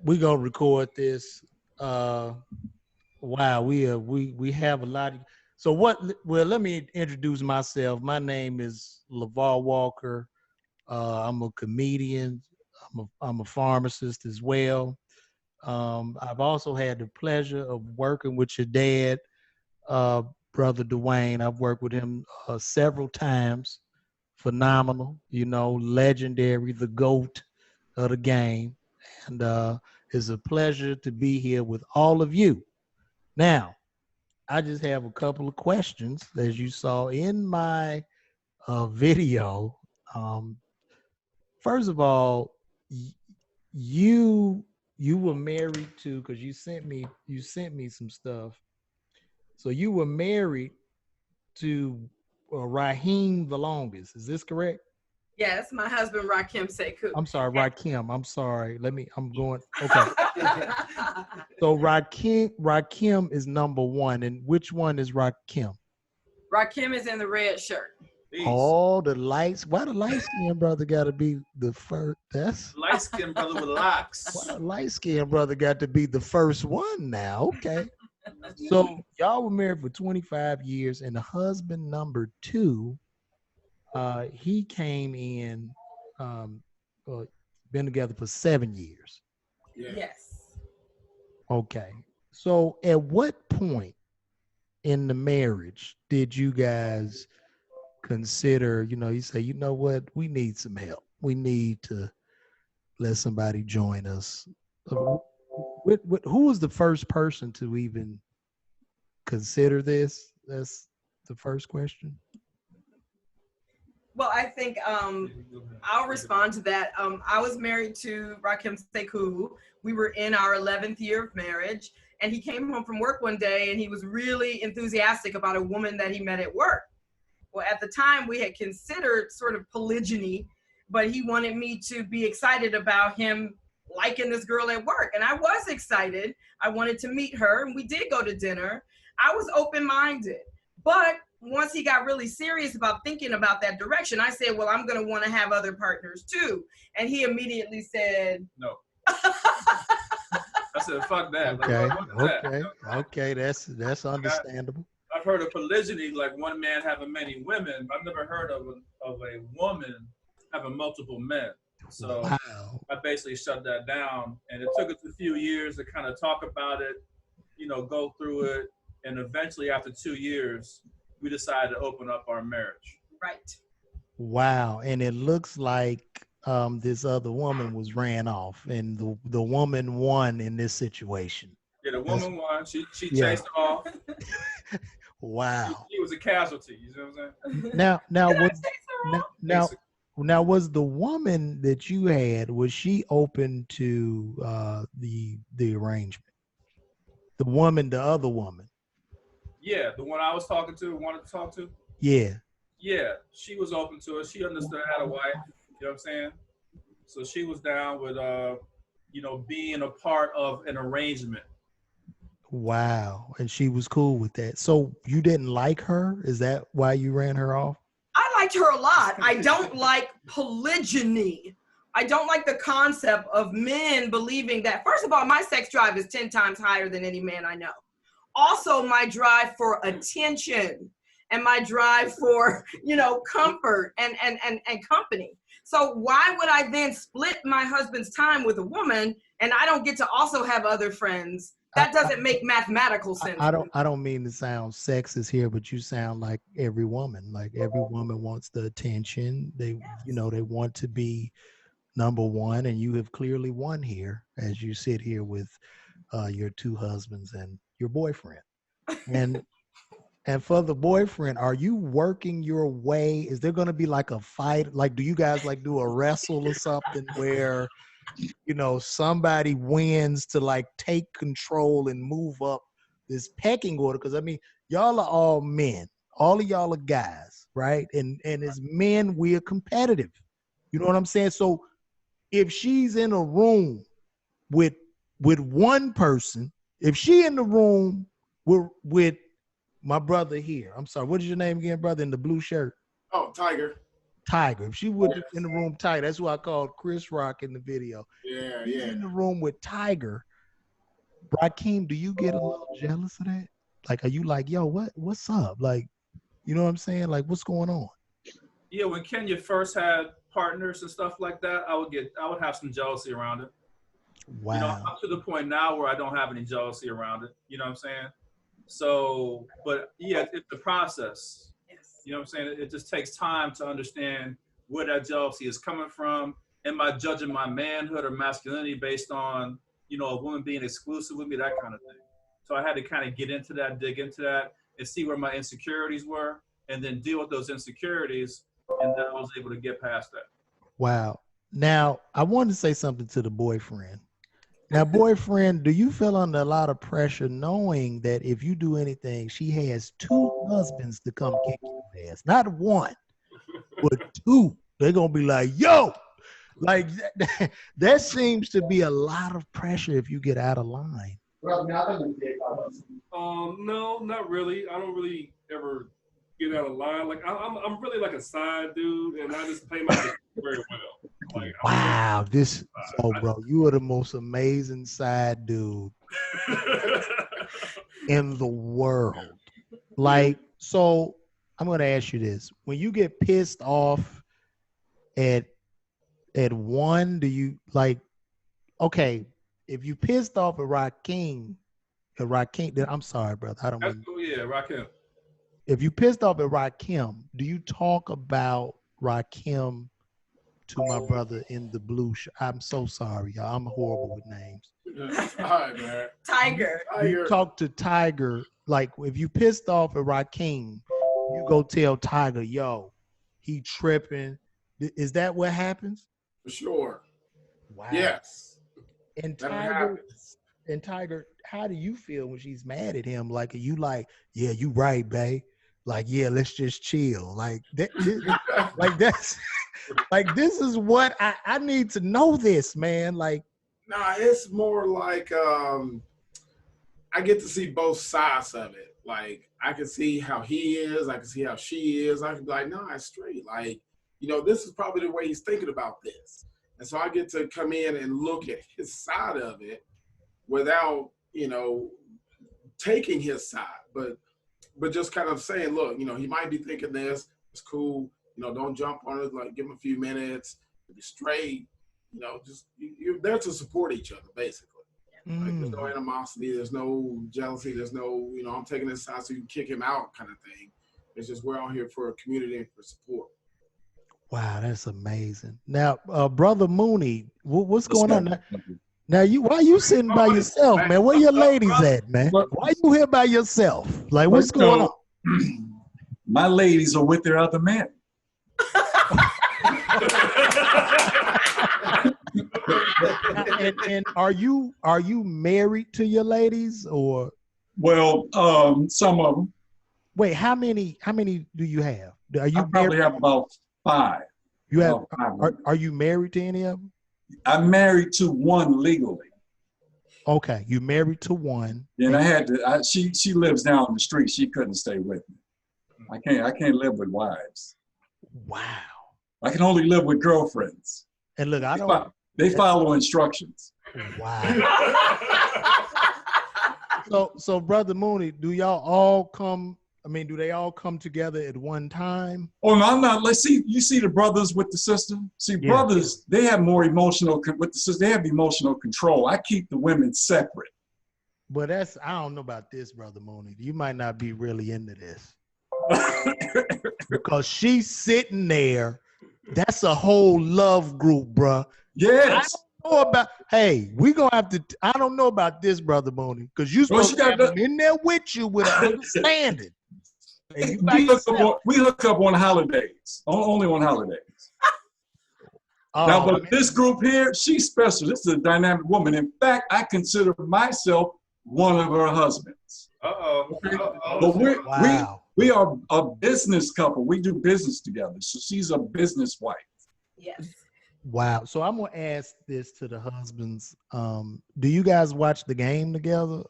we gonna record this. Wow, we have a lot. So what? Well, let me introduce myself. My name is LeVar Walker. I'm a comedian. I'm a pharmacist as well. I've also had the pleasure of working with your dad, uh, brother Dwayne. I've worked with him several times. Phenomenal, legendary, the GOAT of the game. And it's a pleasure to be here with all of you. Now, I just have a couple of questions, as you saw in my video. Um, First of all, you you were married to, because you sent me some stuff. So you were married to Raheem the longest. Is this correct? Yes, my husband Rakim Sekou. I'm sorry, Rakim. I'm sorry. I'm going. Okay. So Rakim is number one, and which one is Rakim? Rakim is in the red shirt. Peace. All the lights. Why the light skinned brother got to be the first? That's Light skinned brother with locks. why the light skinned brother got to be the first one now. Okay. So y'all were married for 25 years, and the husband number two, he came in, um, uh, been together for 7 years. Yeah. Yes. Okay. So at what point in the marriage did you guys consider, you say, you know what, we need some help. We need to let somebody join us. Who was the first person to even consider this? That's the first question. Well, I think I'll respond to that. I was married to Rakim Sekou. We were in our 11th year of marriage, and he came home from work one day, and he was really enthusiastic about a woman that he met at work. Well, at the time, we had considered sort of polygyny, but he wanted me to be excited about him liking this girl at work. And I was excited. I wanted to meet her, and we did go to dinner. I was open-minded. But once he got really serious about thinking about that direction, I said, well, I'm going to want to have other partners too. And he immediately said, No. I said, fuck that. Okay, Like, what is that? okay. That's understandable. I've heard of polygyny, like one man having many women. But I've never heard of a woman having multiple men. So Wow. I basically shut that down. And it took us a few years to kind of talk about it, go through it. And eventually, after 2 years, we decided to open up our marriage. right. Wow. And it looks like this other woman was ran off, and the woman won in this situation. Yeah, the woman won. She Yeah. chased off. Wow. He was a casualty. You know what I'm saying? Now Did I was say so wrong? now was the woman that you had, was she open to the arrangement? The woman, the other woman. Yeah, the one I was talking to, wanted to talk to. Yeah. Yeah, she was open to it. She understood how to wife. You know what I'm saying? So she was down with, being a part of an arrangement. Wow. And she was cool with that. So you didn't like her? Is that why you ran her off? I liked her a lot. I don't like polygyny. I don't like the concept of men believing that, first of all, my sex drive is 10 times higher than any man I know. Also, my drive for attention and my drive for, comfort and company. So why would I then split my husband's time with a woman and I don't get to also have other friends? That doesn't make mathematical sense. I don't mean to sound sexist here, but you sound like every woman. Like every woman wants the attention. They, they want to be number one, and you have clearly won here as you sit here with your two husbands and your boyfriend. And for the boyfriend, are you working your way? Is there going to be like a fight? Like, do you guys like do a wrestle or something where, somebody wins to like take control and move up this pecking order? Because I mean, y'all are all men. All of y'all are guys, right? And as men, we are competitive. You know what I'm saying? So if she's in a room with one person, if she in the room with my brother here, I'm sorry, what is your name again, brother, in the blue shirt? Oh, Tiger. Tiger. If she would in the room Tiger, that's who I called Chris Rock in the video. Yeah, He's yeah. in the room with Tiger. Rakeem, do you get a little jealous of that? Like, are you like, yo, what's up? Like, you know what I'm saying? Like, what's going on? Yeah, when Kenya first had partners and stuff like that, I would have some jealousy around it. Wow. You know, up to the point now where I don't have any jealousy around it. You know what I'm saying? So, but yeah, it's the process. Yes. You know what I'm saying? It just takes time to understand where that jealousy is coming from. Am I judging my manhood or masculinity based on, you know, a woman being exclusive with me, that kind of thing. So I had to kind of get into that, dig into that, and see where my insecurities were, and then deal with those insecurities, and then I was able to get past that. Wow. Now, I wanted to say something to the boyfriend. Now, boyfriend, do you feel under a lot of pressure knowing that if you do anything, she has 2 husbands to come kick your ass? Not 1, but 2. They're going to be like, yo, like that seems to be a lot of pressure if you get out of line. No, not really. I don't really ever get out of line. Like I'm really like a side dude, and I just play my very well. Like, Wow, bro, you are the most amazing side dude in the world. Like, so I'm gonna ask you this: when you get pissed off at one, do you like? Okay, if you pissed off at Rakeem, then I'm sorry, brother. I don't That's mean. cool, yeah, Rakim. If you pissed off at Rakim, do you talk about Rakim to my brother in the blue shirt? I'm so sorry, y'all. I'm horrible with names. All right, man. Tiger. Do you talk to Tiger, like if you pissed off at Rakim, you go tell Tiger, yo, he tripping. Is that what happens? For sure. Wow. Yes. And That Tiger, how do you feel when she's mad at him? Like, are you like, yeah, you right, babe? Like, yeah, let's just chill. Like that, like that's like this is what I need to know this, man. Like, Nah, it's more like I get to see both sides of it. Like I can see how he is, I can see how she is. I can be like, no, it's straight. Like, you know, this is probably the way he's thinking about this. And so I get to come in and look at his side of it without, you know, taking his side, but just kind of saying, look, you know, he might be thinking this, it's cool, you know, don't jump on it, like give him a few minutes, be straight, you know, just you're there to support each other, basically. Like there's no animosity, there's no jealousy, there's no, you know, I'm taking this side so you can kick him out kind of thing. It's just we're out here for a community and for support. wow, that's amazing. Now, brother Mooney, what's going on? Now why you sitting by yourself, man? Where your ladies at, man? Why you here by yourself? Like, what's going on? My ladies are with their other men. And are you married to your ladies or? Well, some of them. Wait, how many do you have? Are you I probably have about 5. You have? Are you married to any of them? I'm married to one legally. Okay, you married to one. And I had to. She lives down the street. She couldn't stay with me. I can't live with wives. Wow. I can only live with girlfriends. And look, I don't. They follow instructions. Wow. So brother Mooney, do y'all all come? I mean, do they all come together at one time? Oh no, I'm not. Let's see. You see the brothers with the sister. See, Yeah. brothers, they have more emotional with the sister. They have emotional control. I keep the women separate. But I don't know about this, brother Mooney. You might not be really into this because she's sitting there. That's a whole love group, bruh. Yes. I don't know about. Hey, we gonna have to. I don't know about this, brother Mooney, because you're Well, supposed to have them in there with you with an understanding. And you by yourself. We hook up on holidays. Only on holidays. Now, but man. this group here, she's special. This is a dynamic woman. In fact, I consider myself one of her husbands. But Wow. we are a business couple. We do business together. So she's a business wife. Yes. Wow. So I'm gonna ask this to the husbands. Do you guys watch the game together?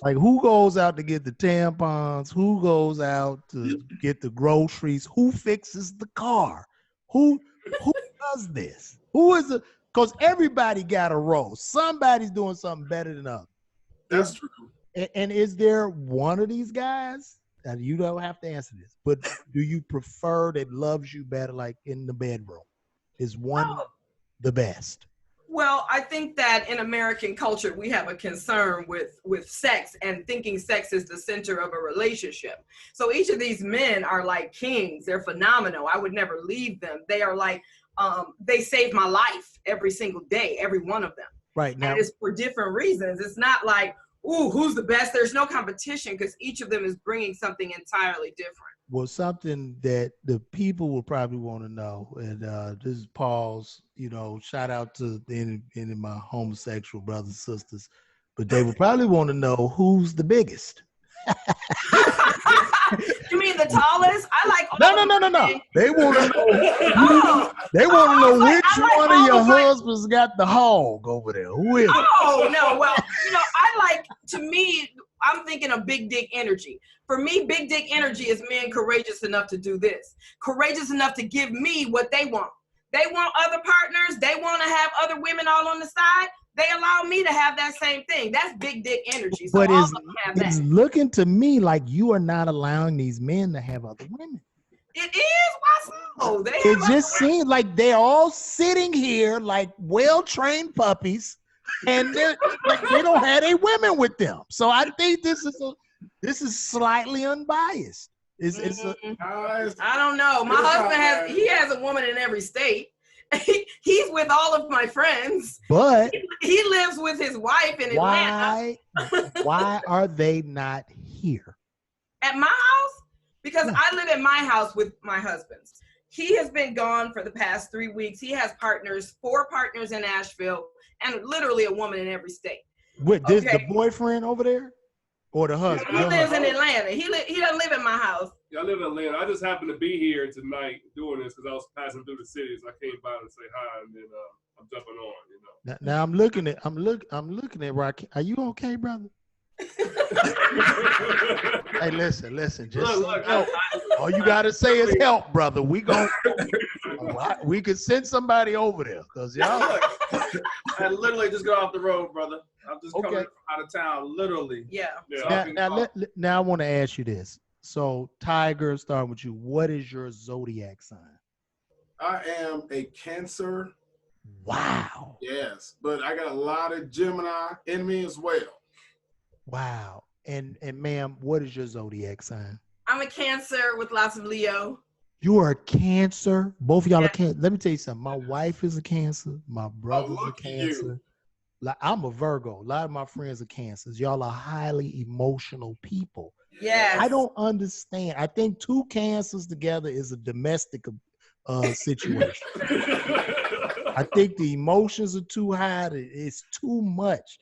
Like, who goes out to get the tampons? Who goes out to get the groceries? Who fixes the car? Who does this? Who is it? Because everybody got a role. Somebody's doing something better than others. That's true. And is there one of these guys? And you don't have to answer this, but do you prefer that loves you better, like in the bedroom? Is one the best? Well, I think that in American culture, we have a concern with sex and thinking sex is the center of a relationship. So each of these men are like kings. They're phenomenal. I would never leave them. They are like, they save my life every single day, every one of them. Right now, and it's for different reasons. It's not like, ooh, who's the best? There's no competition because each of them is bringing something entirely different. well, something that the people will probably want to know, and this is Paul's, shout out to any of my homosexual brothers and sisters, but they will probably want to know who's the biggest. You mean the tallest? I like No. They want to know. They want to know which one of your husbands got the hog over there. Who is it? Oh no! Well, to me, I'm thinking of big dick energy. For me, big dick energy is men courageous enough to do this, courageous enough to give me what they want. They want other partners. They want to have other women all on the side. They allow me to have that same thing. That's big dick energy. So but all of them have that. it's looking to me like you are not allowing these men to have other women. It is? Why so? It just seems like they're all sitting here like well-trained puppies, and they're like they don't have any women with them. So I think this is slightly unbiased. I don't know. My husband has a woman in every state. He's with all of my friends. But he lives with his wife in Atlanta. Why are they not here? At my house? Because I live at my house with my husband's. He has been gone for the past 3 weeks. He has 4 partners in Asheville, and literally a woman in every state. What, this the boyfriend over there? Or the husband? He lives in Atlanta. He doesn't live in my house. Yeah, I live in Atlanta. I just happened to be here tonight doing this because I was passing through the city, so I came by to say hi, and then I'm jumping on. Now I'm looking at Rocky. Are you okay, brother? Hey, listen. Just look, all you gotta say is help, brother. We could send somebody over there because y'all. I literally just got off the road, brother. I'm just coming out of town, literally. Yeah. Now I want to ask you this. So, Tiger, starting with you, what is your zodiac sign? I am a Cancer. Wow. Yes, but I got a lot of Gemini in me as well. Wow. And ma'am, what is your zodiac sign? I'm a Cancer with lots of Leo. You are a Cancer. Both of y'all are Cancer. Let me tell you something. My wife is a Cancer. My brother's a Cancer. I'm a Virgo. A lot of my friends are Cancers. Y'all are highly emotional people. Yes. I don't understand. I think 2 Cancers together is a domestic situation. I think the emotions are too high. It's too much.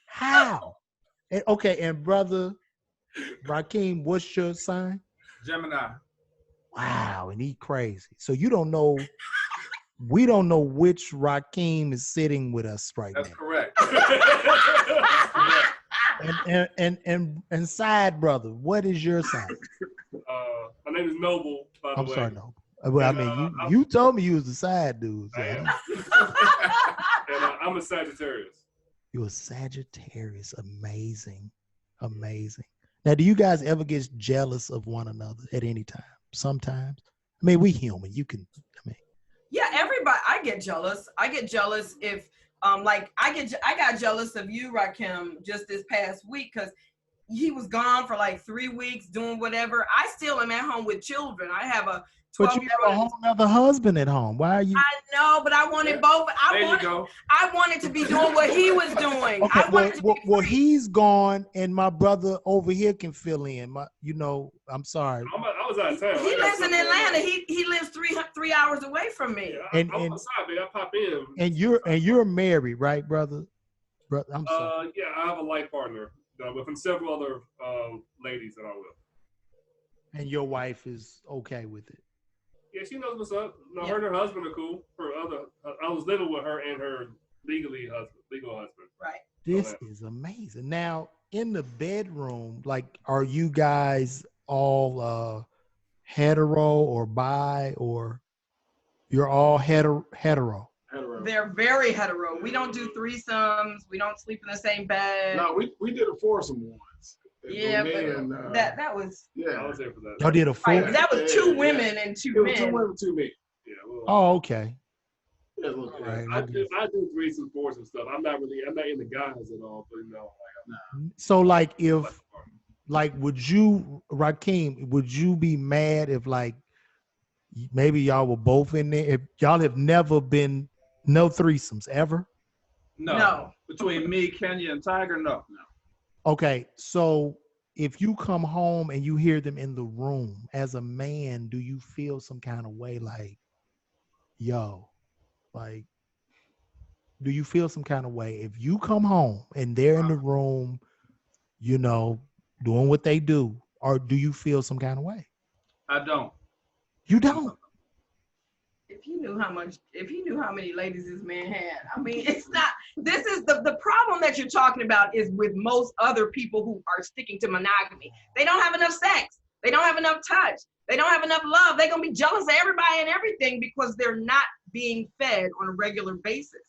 How? And brother Rakeem, what's your sign? Gemini. Wow, and he crazy. So you don't know. We don't know which Rakeem is sitting with us right That's now. Correct. And side brother, what is your sign? My name is Noble, by the way. I'm sorry, Noble. Well, I mean, you told me you was the side dude. So. I am. And I'm a Sagittarius. You're a Sagittarius. Amazing. Now, do you guys ever get jealous of one another at any time? Sometimes. I mean, we human. Yeah, everybody. I get jealous. I get jealous if, I got jealous of you, Rakim, just this past week because he was gone for like 3 weeks doing whatever. I still am at home with children. I have a 12-year-old. But you have a whole other husband at home. Why are you? I know, but I wanted both. I wanted to be doing what he was doing. Okay, well, he's gone, and my brother over here can fill in. I'm sorry. I was out of town. He lives in Atlanta. He lives three hours away from me. Yeah, I'm outside, baby. I pop in. And you're married, right, brother? I'm sorry. Yeah, I have a life partner with several other ladies that I'm with. And your wife is okay with it. Yeah, she knows what's up. No, her and her husband are cool. I was living with her and her legal husband. Right. This is amazing. Now, in the bedroom, like, are you guys all hetero or bi, or you're all hetero? Hetero. They're very hetero. We don't do threesomes. We don't sleep in the same bed. No, we did a foursome once. Yeah, Me but and, that was I yeah. was there for that. Y'all did a right. four? That was two women and two It was men. 2 women, 2 men. Yeah, well, Oh, okay. Yeah, look, All right. I do threesome, foursome stuff. I'm not into guys at all, but So, like, if, like, would you, Rakeem, would you be mad if, like, maybe y'all were both in there? If y'all have never been, no threesomes ever? No. Between me, Kenya, and Tiger, no. Okay, so if you come home and you hear them in the room, as a man, do you feel some kind of way, like, yo, like, do you feel some kind of way if you come home and they're in the room, you know, doing what they do, or do you feel some kind of way? I don't. You don't. If you knew how many ladies this man had, I mean, it's not, this is the problem that you're talking about is with most other people who are sticking to monogamy. They don't have enough sex. They don't have enough touch. They don't have enough love. They're going to be jealous of everybody and everything because they're not being fed on a regular basis.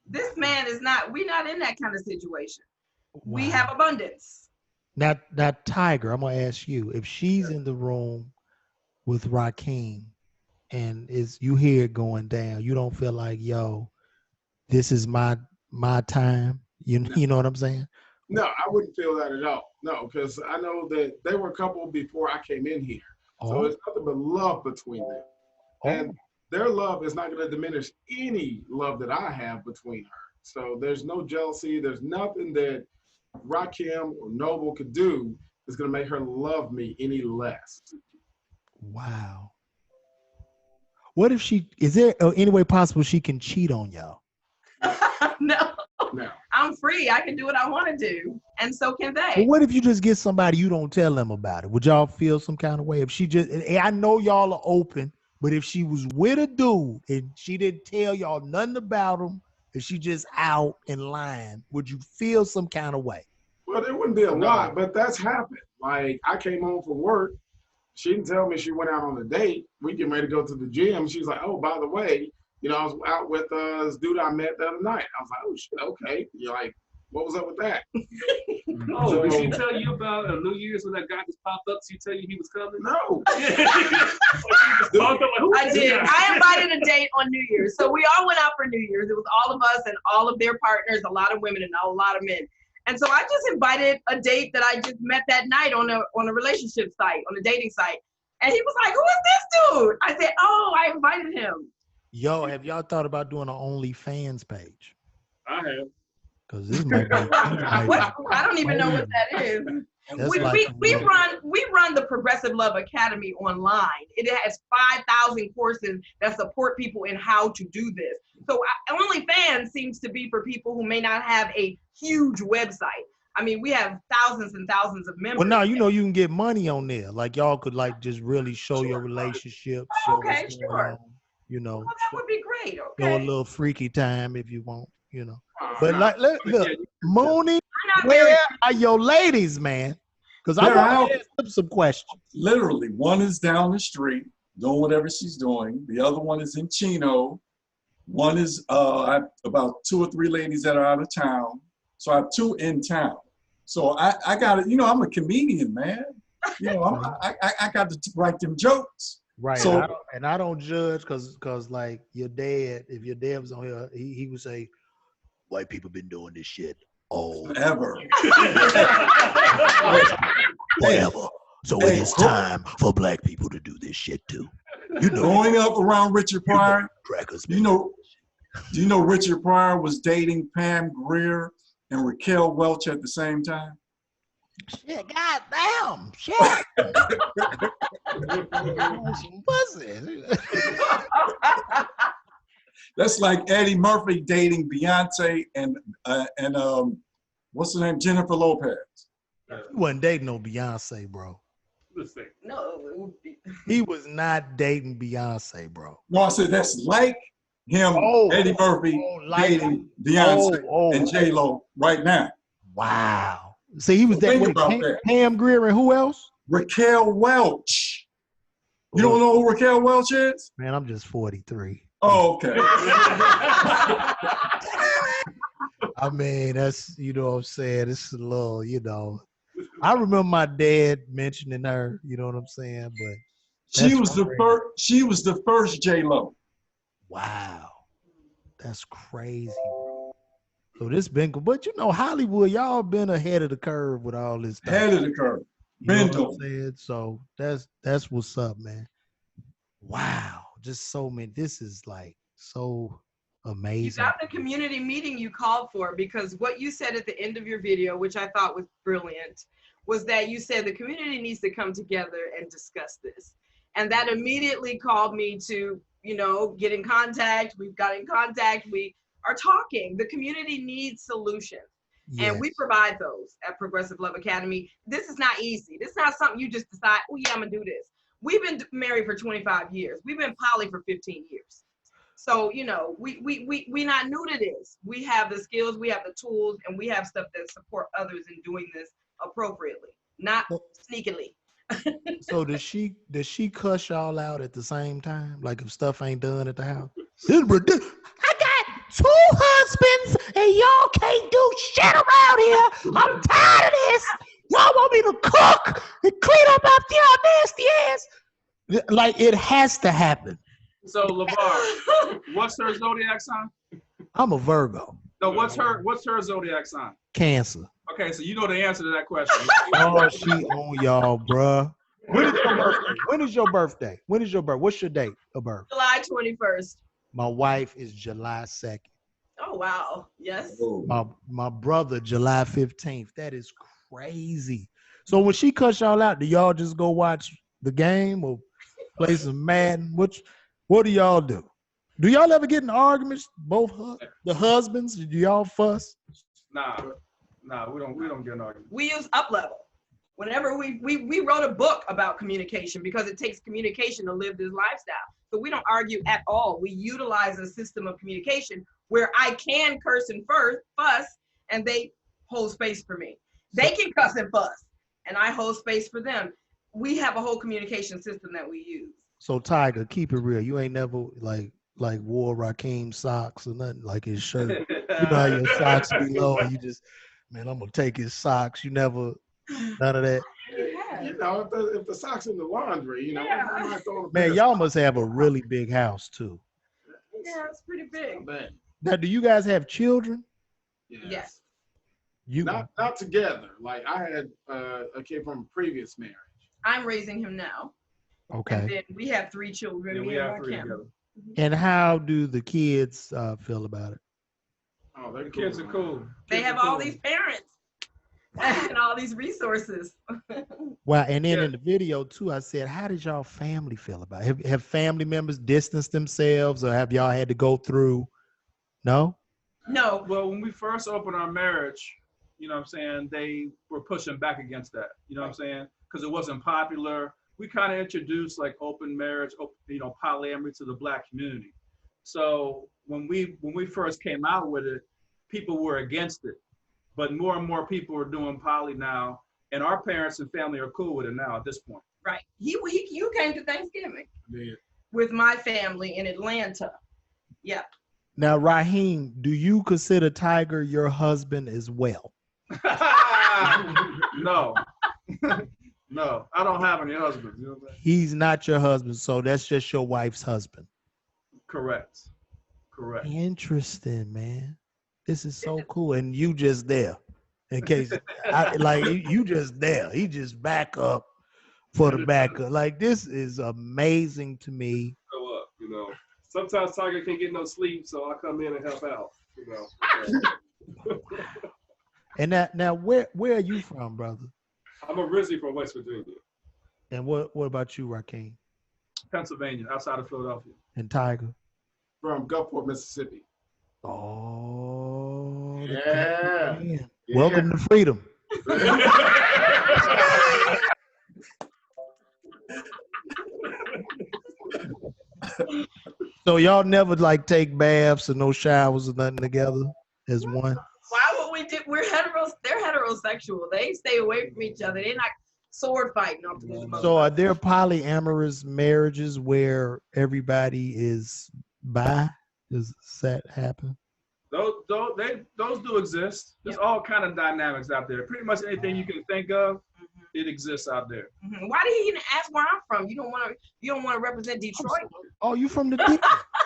This man is not, we're not in that kind of situation. We have abundance. Now, Tiger, I'm gonna ask you, if she's in the room with Rakeem and you hear it going down, you don't feel like, yo, this is my time. You know what I'm saying? No, I wouldn't feel that at all. No, because I know that they were a couple before I came in here. So it's nothing but love between them. And their love is not going to diminish any love that I have between her. So there's no jealousy. There's nothing that Rakim or Noble could do that's going to make her love me any less. Wow. What if is there any way possible she can cheat on y'all? No. No. I'm free. I can do what I want to do. And so can they. Well, what if you just get somebody, you don't tell them about it? Would y'all feel some kind of way if she just, I know y'all are open, but if she was with a dude and she didn't tell y'all nothing about him, if she just out and lying, would you feel some kind of way? Well, there wouldn't be a lot, but that's happened. Like, I came home from work. She didn't tell me she went out on a date. We getting ready to go to the gym. She's like, oh, by the way, you know, I was out with this dude I met the other night. I was like, oh, shit, okay. You're like, what was up with that? Oh, did she tell you about New Year's when that guy just popped up? She tell you he was coming? No. I did. I invited a date on New Year's. So we all went out for New Year's. It was all of us and all of their partners, a lot of women and a lot of men. And so I just invited a date that I just met that night on a relationship site, on a dating site. And he was like, who is this dude? I said, oh, I invited him. Yo, have y'all thought about doing an OnlyFans page? I have. Because this might be, I don't even know what that is. We run the Progressive Love Academy online. It has 5,000 courses that support people in how to do this. So OnlyFans seems to be for people who may not have a huge website. I mean, we have thousands and thousands of members. Well, now you know you can get money on there. Like y'all could like just really show your relationship. Show Okay, what's going sure. on, you know, Oh, that would be great. show Okay. a little freaky time if you want, you know. But like, look, Mooney, I'm not where married. are your ladies, man? Because I They're want out. to ask them some questions. Literally, one is down the street doing whatever she's doing. The other one is in Chino. One is I have about 2 or 3 ladies that are out of town. So I have 2 in town. So I got it. You know, I'm a comedian, man. You know, I got to write them jokes. Right. So- and I don't judge because like your dad, if your dad was on here, he would say, white people been doing this shit Ever. forever. So Hey, it is time for black people to do this shit too. You know, Growing up around Richard Pryor, crackers. do you know Richard Pryor was dating Pam Grier and Raquel Welch at the same time? Shit, goddamn, shit. Some pussy. That's like Eddie Murphy dating Beyonce and what's her name, Jennifer Lopez. He wasn't dating no Beyonce, bro. Listen, No, it would be. He was not dating Beyonce, bro. No, I said that's like him, Eddie Murphy like dating Beyonce oh. and J-Lo right now. Wow. See, he was that. Think Wait, about that. Pam Grier and who else? Raquel Welch. You don't know who Raquel Welch is? Man, I'm just 43. Oh, okay. I mean, that's, you know what I'm saying? It's a little, you know. I remember my dad mentioning her, you know what I'm saying? But She that's was the crazy. first. She was the first J-Lo. Wow. That's crazy, bro. So this been, but you know, Hollywood, y'all been ahead of the curve with all this stuff. Ahead of the curve. You know Been what I'm doing. saying? So that's what's up, man. Wow. Just so many. This is like so You amazing. got the community meeting you called for, because what you said at the end of your video, which I thought was brilliant, was that you said the community needs to come together and discuss this. And that immediately called me to, you know, get in contact. We've got in contact. We are talking. The community needs solutions. And we Yes. provide those at Progressive Love Academy. This is not easy. This is not something you just decide, oh yeah, I'm gonna do this. We've been married for 25 years. We've been poly for 15 years. So, you know, we not new to this. We have the skills, we have the tools, and we have stuff that support others in doing this appropriately, not sneakily. So does she cuss y'all out at the same time? Like if stuff ain't done at the house? This is ridiculous. I got 2 husbands and y'all can't do shit around here. I'm tired of this. Y'all want me to cook and clean up after y'all nasty ass. Like it has to happen. So LeVar, what's her zodiac sign? I'm a Virgo. No, what's her zodiac sign? Cancer. Okay, so you know the answer to that question. Oh, she on y'all, bruh. When is your birthday? When is your birthday? When is your birth? What's your date of birth? July 21st. My wife is July 2nd. Oh, wow. Yes. My brother, July 15th. That is crazy. So when she cuts y'all out, do y'all just go watch the game or play some Madden? What do y'all do? Do y'all ever get in arguments? Both the husbands? Do y'all fuss? Nah, we don't get an argument. We use UpLevel. Whenever we wrote a book about communication, because it takes communication to live this lifestyle. So we don't argue at all. We utilize a system of communication where I can curse and fuss, and they hold space for me. They can cuss and fuss, and I hold space for them. We have a whole communication system that we use. So Tiger, keep it real. You ain't never like wore Rakeem socks or nothing, like his shirt. You know how your socks be low and you just, man, I'm gonna take his socks. You never, none of that. You know, if the socks in the laundry, you know, Yeah. I might throw the Man, pair y'all of must have a really big house too. Yeah, it's pretty big. socks. Now, do you guys have children? Yes. You Not together. Like I had a kid from a previous marriage. I'm raising him now. And okay? then we have 3 children. Yeah, me we and have 3 Rakim. together. And how do the kids feel about it? Oh, they're The kids are cool. They Kids have are all cool. these parents and all these resources. Wow. And then Yeah. in the video too, I said, how did y'all family feel about it? Have family members distanced themselves, or have y'all had to go through? No. No, Well, when we first opened our marriage, you know what I'm saying, they were pushing back against that. You know what I'm saying? Because it wasn't popular. We kind of introduced like open marriage, you know, polyamory to the Black community. So when we first came out with it, people were against it. But more and more people are doing poly now, and our parents and family are cool with it now at this point. right. You came to Thanksgiving Yeah. with my family in Atlanta. Yeah. Now, Raheem, do you consider Tiger your husband as well? No. No, I don't have any husbands. You know what I'm saying? He's not your husband, so that's just your wife's husband. Correct. Interesting, man. This is so cool, and you just there, in case you just there. He just back up for the backup. Like this is amazing to me. Go up, you know. Sometimes Tiger can't get no sleep, so I come in and help out, you know. And now, where are you from, brother? I'm originally from West Virginia. And what about you, Rakeem Pennsylvania, outside of Philadelphia. and Tiger? From Gulfport, Mississippi. Oh, the Yeah. man. Yeah. Welcome to freedom. So y'all never like take baths or no showers or nothing together as one? Why would we do. We're heteros. They're heterosexual. They stay away from each other. They're not sword fighting off the So are there polyamorous marriages where everybody is bi? Does that happen? Those do exist. There's all kind of dynamics out there. Pretty much anything you can think of, it exists out there. Why did he even ask where I'm from? You don't want to represent Detroit. Oh, you from the D?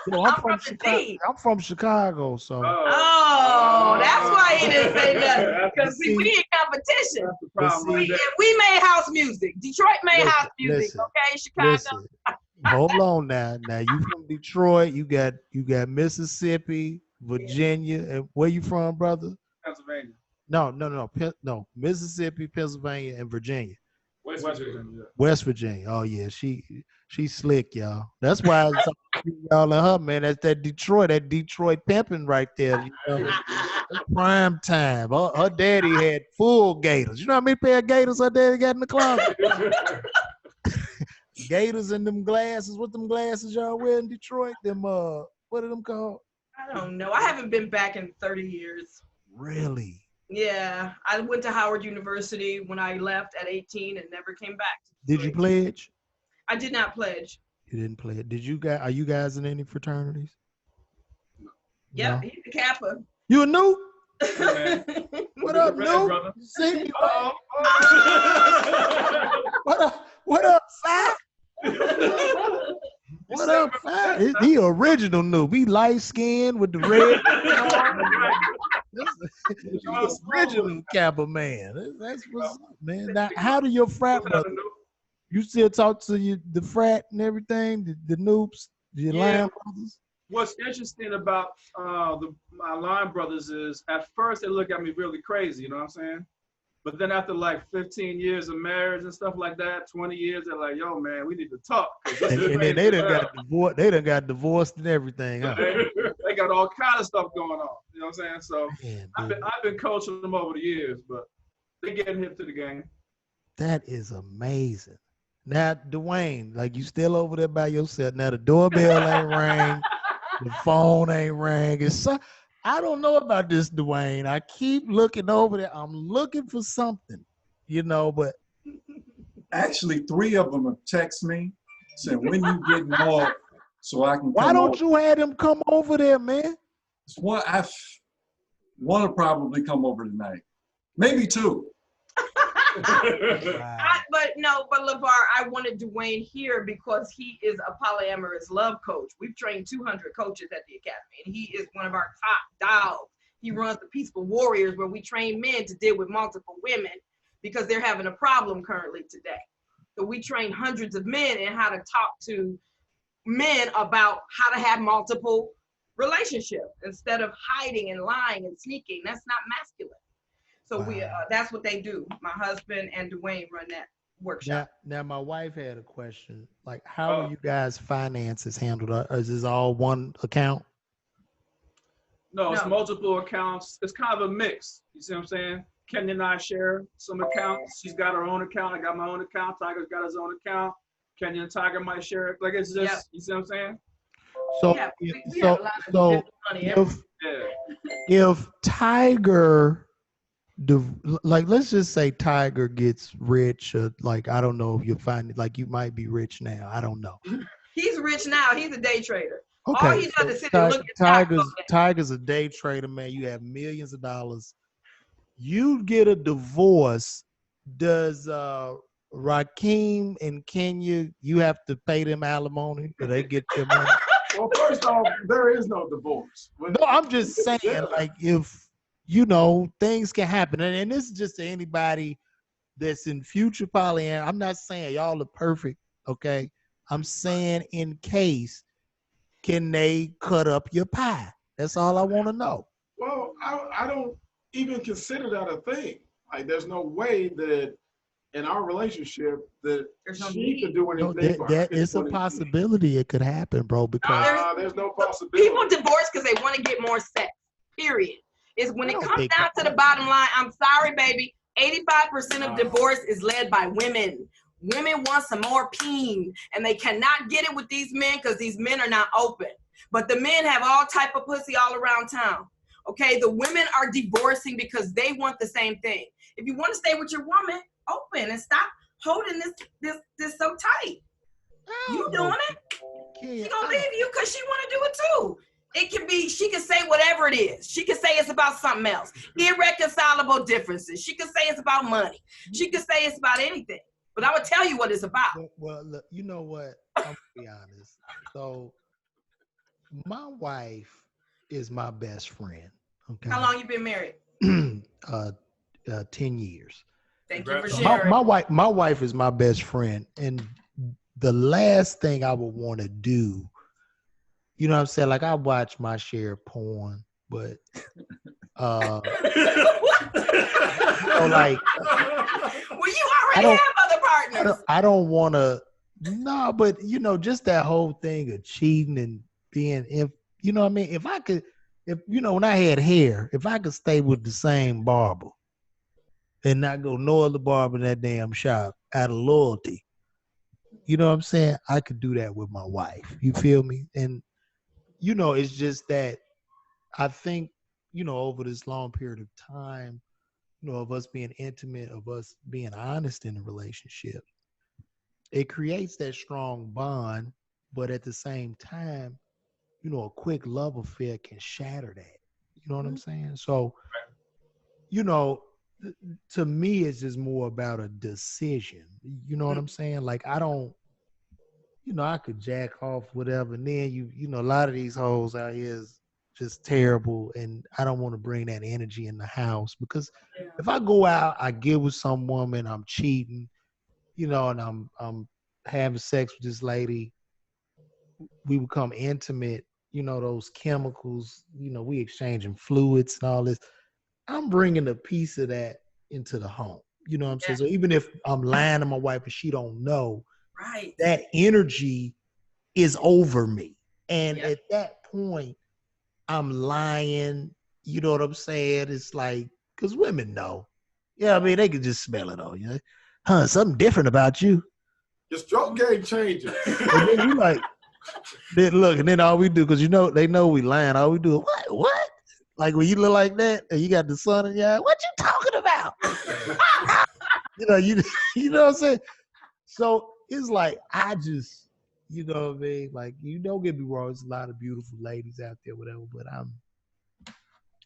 No, I'm from the Chicago. D. I'm from Chicago, so Oh, that's why he didn't say nothing. Because See, we in competition. That's the problem. right there. We made house music. Detroit made Listen, house music. listen, Okay, Chicago. listen. Hold on now. Now you from Detroit. You got Mississippi, Virginia, and where you from, brother? Pennsylvania. No. Mississippi, Pennsylvania, and Virginia. West West Virginia. Virginia. West Virginia. Oh yeah, she's slick, y'all. That's why it's y'all and her, man. That's that Detroit pimping right there. You know? That's prime time. Her daddy had full gators. You know how many pair of gators her daddy got in the closet? Gators and them glasses. What them glasses y'all wear in Detroit? Them what are them called? I don't know. I haven't been back in 30 years. Really? Yeah, I went to Howard University when I left at 18 and never came back. Did you pledge? I did not pledge. You didn't pledge. Are you guys in any fraternities? Yep, No? he's a Kappa. You a new? man. What up, Red new? brother. See me? Uh-oh. What up, Fat? What up, Fat? He original noob. He light skinned with the red. He's the original Kappa man. That's what's up, man. Now, how do your frat brothers? You still talk to the frat and everything, the noobs, your Yeah. line brothers? What's interesting about my line brothers is at first they look at me really crazy, you know what I'm saying? But then after like 15 years of marriage and stuff like that, 20 years, they're like, yo, man, we need to talk. And then they done got divorced. They done got divorced and everything. Huh? They got all kind of stuff going on. You know what I'm saying? So Man, I've been coaching them over the years, but they getting hip to the game. that is amazing. Now, Dwayne, like you still over there by yourself. Now the doorbell ain't rang, the phone ain't rang. I don't know about this, Dwayne. I keep looking over there. I'm looking for something, but Actually, 3 of them have texted me saying, when you getting off so I can why come don't over. you have them come over there, man? One will probably come over tonight. Maybe 2. But LeVar, I wanted Dwayne here because he is a polyamorous love coach. We've trained 200 coaches at the academy, and he is one of our top dogs. He runs the Peaceful Warriors, where we train men to deal with multiple women because they're having a problem currently today. So we train hundreds of men in how to talk to men about how to have multiple relationships instead of hiding and lying and sneaking. That's not masculine. So that's what they do. My husband and Dwayne run that workshop. Now my wife had a question. Like, how are you guys' finances handled? Is this all one account? No, it's No. multiple accounts. It's kind of a mix. You see what I'm saying? Kenya and I share some accounts. She's got her own account. I got my own account. Tiger's got his own account. Kenya and Tiger might share it. Like, it's just, Yep. you see what I'm saying? So, Yeah, we have a lot of so different money. if Tiger, let's just say Tiger gets rich, like, I don't know if you'll find it, like you might be rich now. I don't know. He's rich now. He's a day trader. Okay. All he does is sit and look at stocks all day. Tiger's a day trader, man. You have millions of dollars. You get a divorce. Does Rakeem and Kenya, you have to pay them alimony? Do they get your money? Well, first off, there is no divorce. No, I'm just saying, like, if things can happen, and this is just to anybody that's in future polyam. I'm not saying y'all are perfect, okay? I'm saying in case, can they cut up your pie? That's all I want to know. Well, I don't even consider that a thing. Like, there's no way that in our relationship that There's no she need. could do No, anything. for her. it's a possibility it could happen, bro. Because There's no possibility. People divorce because they want to get more sex. Period. It's when I it don't comes think down that- to the bottom line. I'm sorry, baby. 85% of divorce is led by women. Women want some more peen, and they cannot get it with these men because these men are not open. But the men have all type of pussy all around town. Okay, the women are divorcing because they want the same thing. If you want to stay with your woman, open and stop holding this so tight. You doing it? She gonna leave you because she want to do it too. It can be, she can say whatever it is. She can say it's about something else. Irreconcilable differences. She can say it's about money. She can say it's about anything. But I would tell you what it's about. Well, look, you know what? I'm gonna be honest. So, my wife is my best friend. Okay. How long you been married? 10 years. Thank you for Congrats. sharing. My wife is my best friend, and the last thing I would want to do, you know what I'm saying? Like, I watch my share of porn, but so like, Well, you already have other partners. I don't want to. No, but you know, just that whole thing of cheating and being, if you know what I mean. If I could, if you know, when I had hair, if I could stay with the same barber and not go no other barber in that damn shop out of loyalty, you know what I'm saying? I could do that with my wife. You feel me? And you know, it's just that I think, you know, over this long period of time, you know, of us being intimate, of us being honest in a relationship, it creates that strong bond. But at the same time, you know, a quick love affair can shatter that. You know what I'm saying? So, you know, to me, it's just more about a decision. You know what I'm saying? Like, I don't, you know, I could jack off whatever, and then you know, a lot of these hoes out here is just terrible, and I don't want to bring that energy in the house, because if I go out, I get with some woman, I'm cheating, you know, and I'm having sex with this lady, we become intimate, you know, those chemicals, you know, we exchanging fluids and all this. I'm bringing a piece of that into the home. You know what I'm saying? So even if I'm lying to my wife and she don't know, Right. that energy is over me. And at that point, I'm lying. You know what I'm saying? It's like, because women know. Yeah, I mean, they can just smell it on you. Huh, something different about you. Your stroke game changes. And then you like, then look, and then all we do, because you know, they know we lying. All we do is, what? Like when you look like that and you got the sun in your eye, what you talking about? you know what I'm saying? So it's like, I just, you know what I mean? Like, you don't get me wrong, there's a lot of beautiful ladies out there, whatever, but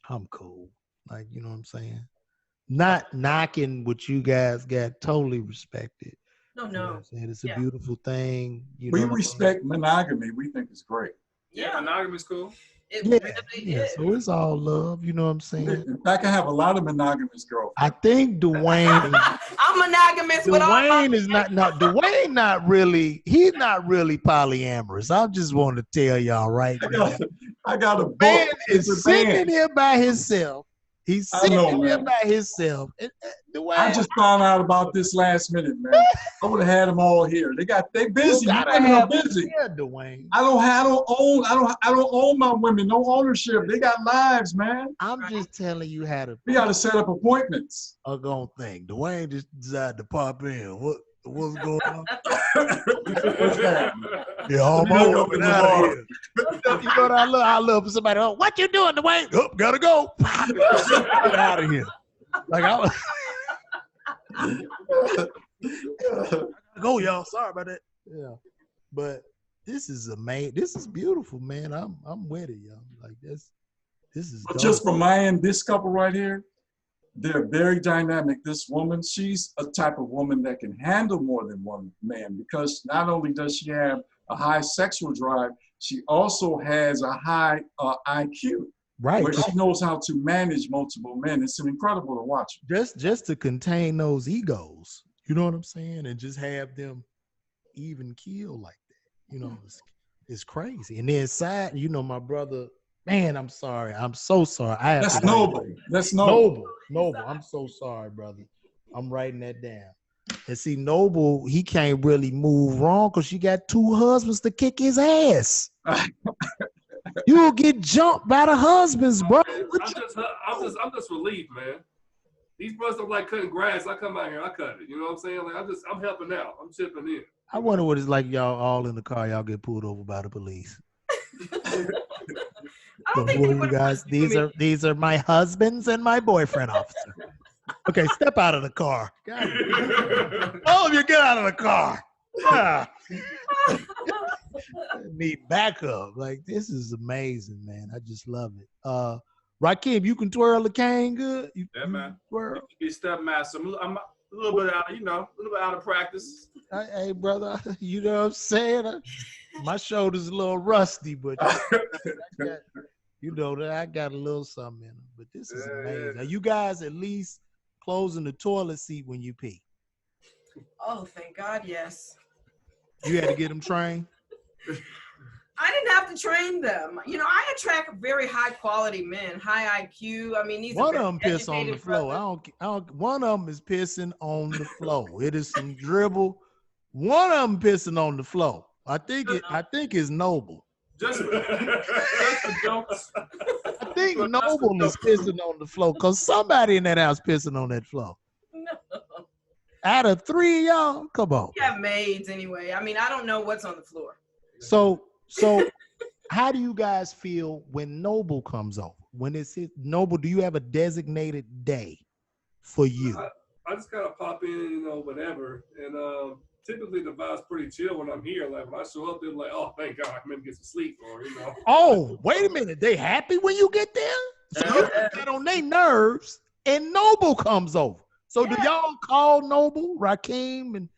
I'm cool. Like, you know what I'm saying? Not knocking what you guys got, totally respected. No. You know what I'm saying? It's a beautiful thing. You We know what I mean? respect monogamy. We think it's great. Yeah, monogamy's cool. It Yeah, really yeah. is. So it's all love. You know what I'm saying? In fact, I have a lot of monogamous girlfriends. I think Dwayne. I'm monogamous with all my Dwayne is not. Dwayne not really. He's not really polyamorous. I just want to tell y'all right now. I got a book. Man It's is a sitting band. here by himself. He's I sitting know, here man. by himself. Dwayne, I just found out about this last minute, man. I would have had them all here. They busy. you gotta Women are have busy. yeah, Dwayne. I don't own my women. No ownership. They got lives, man. I'm just telling you how to We got to set up appointments. a gonna thing. Dwayne just decided to pop in. What's going on? What's that? Yeah, all my Let me go women to the out bar. here. You know what I love? I love somebody. Oh, what you doing, Dwayne? Oh, gotta go. Get out of here. Like I go, y'all. Sorry about that. Yeah, but this is amazing. This is beautiful, man. I'm with it, y'all. Like this is But dope. just from my end, this couple right here, they're very dynamic. This woman, she's a type of woman that can handle more than one man, because not only does she have a high sexual drive, she also has a high IQ, right. where she knows how to manage multiple men. It's incredible to watch. Just to contain those egos, you know what I'm saying, and just have them even keel like that. You know, it's crazy. And then side, you know, my brother. Man, I'm sorry. I'm so sorry. I have That's to noble. That's noble. Noble. I'm so sorry, brother. I'm writing that down. And see, Noble, he can't really move wrong because she got two husbands to kick his ass. You'll get jumped by the husbands, bro. I'm just relieved, man. These brothers don't like cutting grass. I come out here, I cut it. You know what I'm saying? Like I'm helping out. I'm chipping in. I wonder what it's like, y'all all in the car, y'all get pulled over by the police. I So don't think who they are you would guys? These are my husbands and my boyfriend, officer. Okay, step out of the car. God, all of you get out of the car. Yeah. Need backup. Like, this is amazing, man. I just love it. Rakim, you can twirl the cane good? Yeah, man. Twirl? Be step master. I'm a little bit out, a little bit out of practice. Hey, brother, you know what I'm saying? My shoulder's a little rusty, but you know that I got a little something in them. But this is amazing. Are you guys at least closing the toilet seat when you pee? Oh, thank God, yes. You had to get them trained? I didn't have to train them. I attract very high quality men, high IQ. I mean, these One are of them piss on the educated floor. brothers. I don't. One of them is pissing on the floor. It is some dribble. One of them pissing on the floor. I think it's Noble. Just for jokes. I think Noble is pissing on the floor because somebody in that house pissing on that floor. No. Out of three of y'all, come on. We have maids anyway. I mean, I don't know what's on the floor. So how do you guys feel when Noble comes over? When it's Noble, do you have a designated day for you? I just kind of pop in, whatever. And typically the vibe's pretty chill when I'm here. Like when I show up, they're like, "Oh, thank God, I'm gonna get some sleep," or Oh, wait a minute. They happy when you get there? So you get on their nerves and Noble comes over. So do y'all call Noble, Rakim, and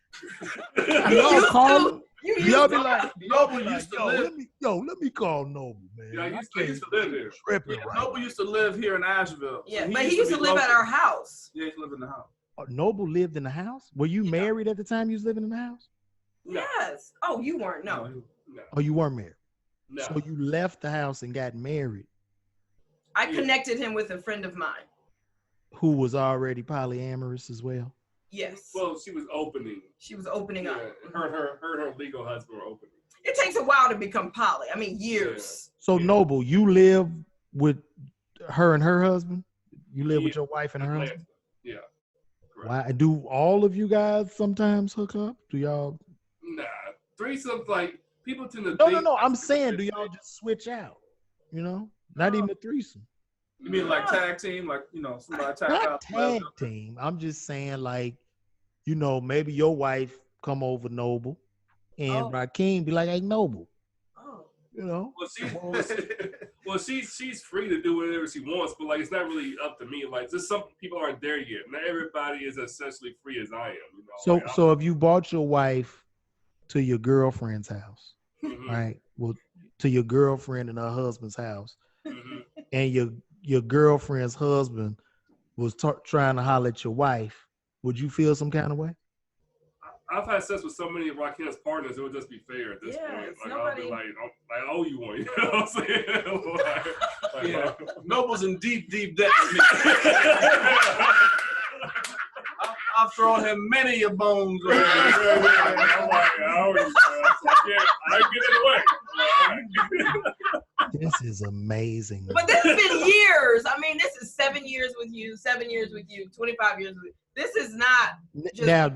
y'all call him? Y'all be like, Noble used to live. Let me call Noble, man. Yeah, I used to live here. Tripping Yeah, right Noble used to live here in Asheville. Yeah, So but he used to live at our house. Yeah, he lived in the house. now. Noble lived in the house? Were you married at the time you was living in the house? No. Yes. Oh, you weren't. No. No. Oh, you weren't married? No. So you left the house and got married, I connected him with a friend of mine. who was already polyamorous as well? Yes. Well, she was opening. She was opening up. Her and her legal husband were opening. It takes a while to become poly. I mean, years. So Noble, you live with her and her husband? You live with your wife and her Atlanta. husband? Yeah. Why do all of you guys sometimes hook up? Do y'all? Nah, threesomes like people tend to. No. I'm saying, do y'all just switch out? Not even a threesome. You mean like tag team, like somebody tag Not out? tag team. I'm just saying, like, maybe your wife come over Noble, and Rakim be like, "Hey, Noble," Oh. Well, she's free to do whatever she wants, but like it's not really up to me. Like, just some people aren't there yet. Not everybody is essentially free as I am. So if you brought your wife to your girlfriend's house, Mhm. right? Well, to your girlfriend and her husband's house, Mhm. and your girlfriend's husband was trying to holler at your wife, would you feel some kind of way? I've had sex with so many of Rakim's partners, it would just be fair at this Yeah, point. it's Like, I'll be nobody- like, I owe you one. You know what I'm saying? like, Yeah, Noble's in deep debt with me. I've thrown him many a bones. I'm like, I owe you, man. I get it away. This is amazing. But this has been years. I mean, this is 7 years with you, 7 years with you, 25 years with you. This is not just Now,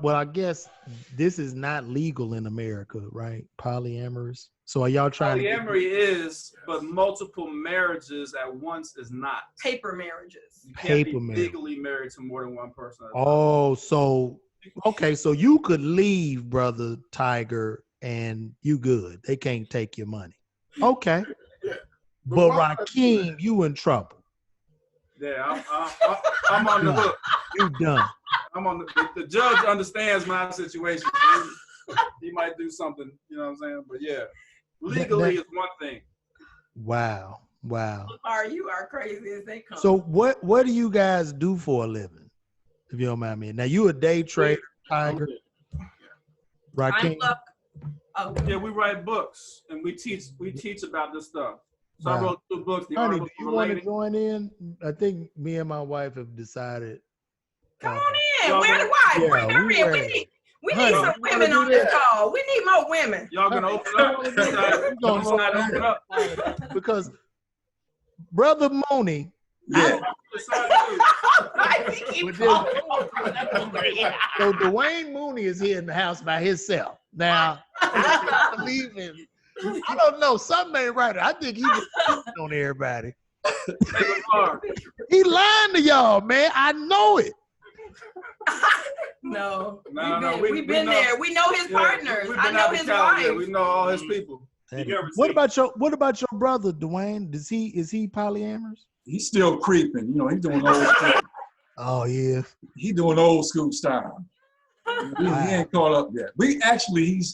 well, I guess this is not legal in America, right? Polyamorous. So are y'all trying Polyamory is, but multiple marriages at once is not. paper marriages. You can't Paper be marriage. legally married to more than one person. At a time. Oh, so okay, so you could leave, brother Tiger, and you good. They can't take your money. Okay. But why- Rakim, you in trouble. Yeah, I'm on the hook. You done. I'm on the judge understands my situation. He might do something, you know what I'm saying? But yeah, legally is one thing. Wow. You are crazy as they come. So what do you guys do for a living? If you don't mind me. Now you a day trader, Tiger. I'm Rakim. Yeah, we write books and we teach about this stuff. So I Wow. wrote 2 books. The Honey, Art do of you want to Relating. join in? I think me and my wife have decided. Come on in. y'all Where wanna- the wife? Yeah, Bring her we in. ready. We Honey, need some you wanna women do on this this? call. We need more women. Y'all gonna open up? We gonna Open up. Because Brother Mooney, Yeah. so Dwayne Mooney is here in the house by himself. Now, I believe in I don't know. Something ain't right. I think he was cheating on everybody. Hey, Lamar, He lying to y'all, man. I know it. No, No, we've been know- there. We know his yeah, partners. we've I been know out to his Cali, yeah, wife. we know all his people. That You is- ever What see- about your brother, Dwayne? Is he polyamorous? He's still creeping. You know, he's doing old school. Oh yeah. He doing old school style. He ain't caught up yet.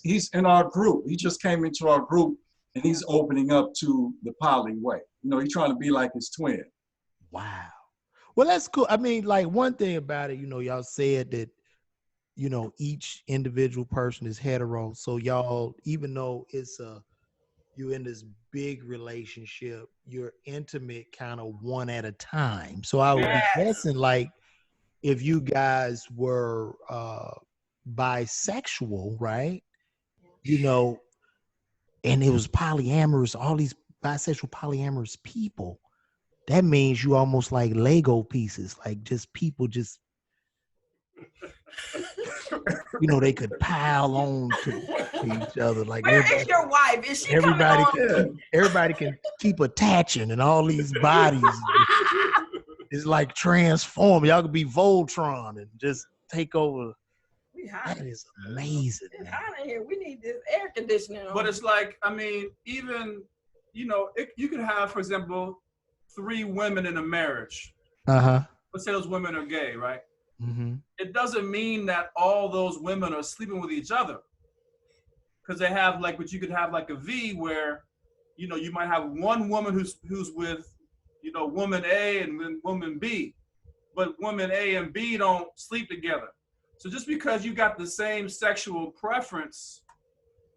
He's in our group. He just came into our group and he's opening up to the poly way. You know, he's trying to be like his twin. Wow. Well, that's cool. I mean, like one thing about it, y'all said that, each individual person is hetero. So y'all, even though you're in this big relationship, you're intimate kind of one at a time. So I was Yes. guessing like if you guys were bisexual, right? And it was polyamorous, all these bisexual polyamorous people, that means you almost like Lego pieces, like just people just, they could pile on to each other. Like Where is your wife? Is she everybody, coming on? everybody can keep attaching, and all these bodies is like transform. Y'all could be Voltron and just take over. We hot. That is amazing, It's man. hot in here. We need this air conditioning on. But it's like, I mean, even, you could have, for example, 3 women in a marriage. Uh-huh. Let's say those women are gay, right? Mm-hmm. It doesn't mean that all those women are sleeping with each other. Because they have but you could have like a V where, you might have one woman who's with, woman A and then woman B. But woman A and B don't sleep together. So just because you got the same sexual preference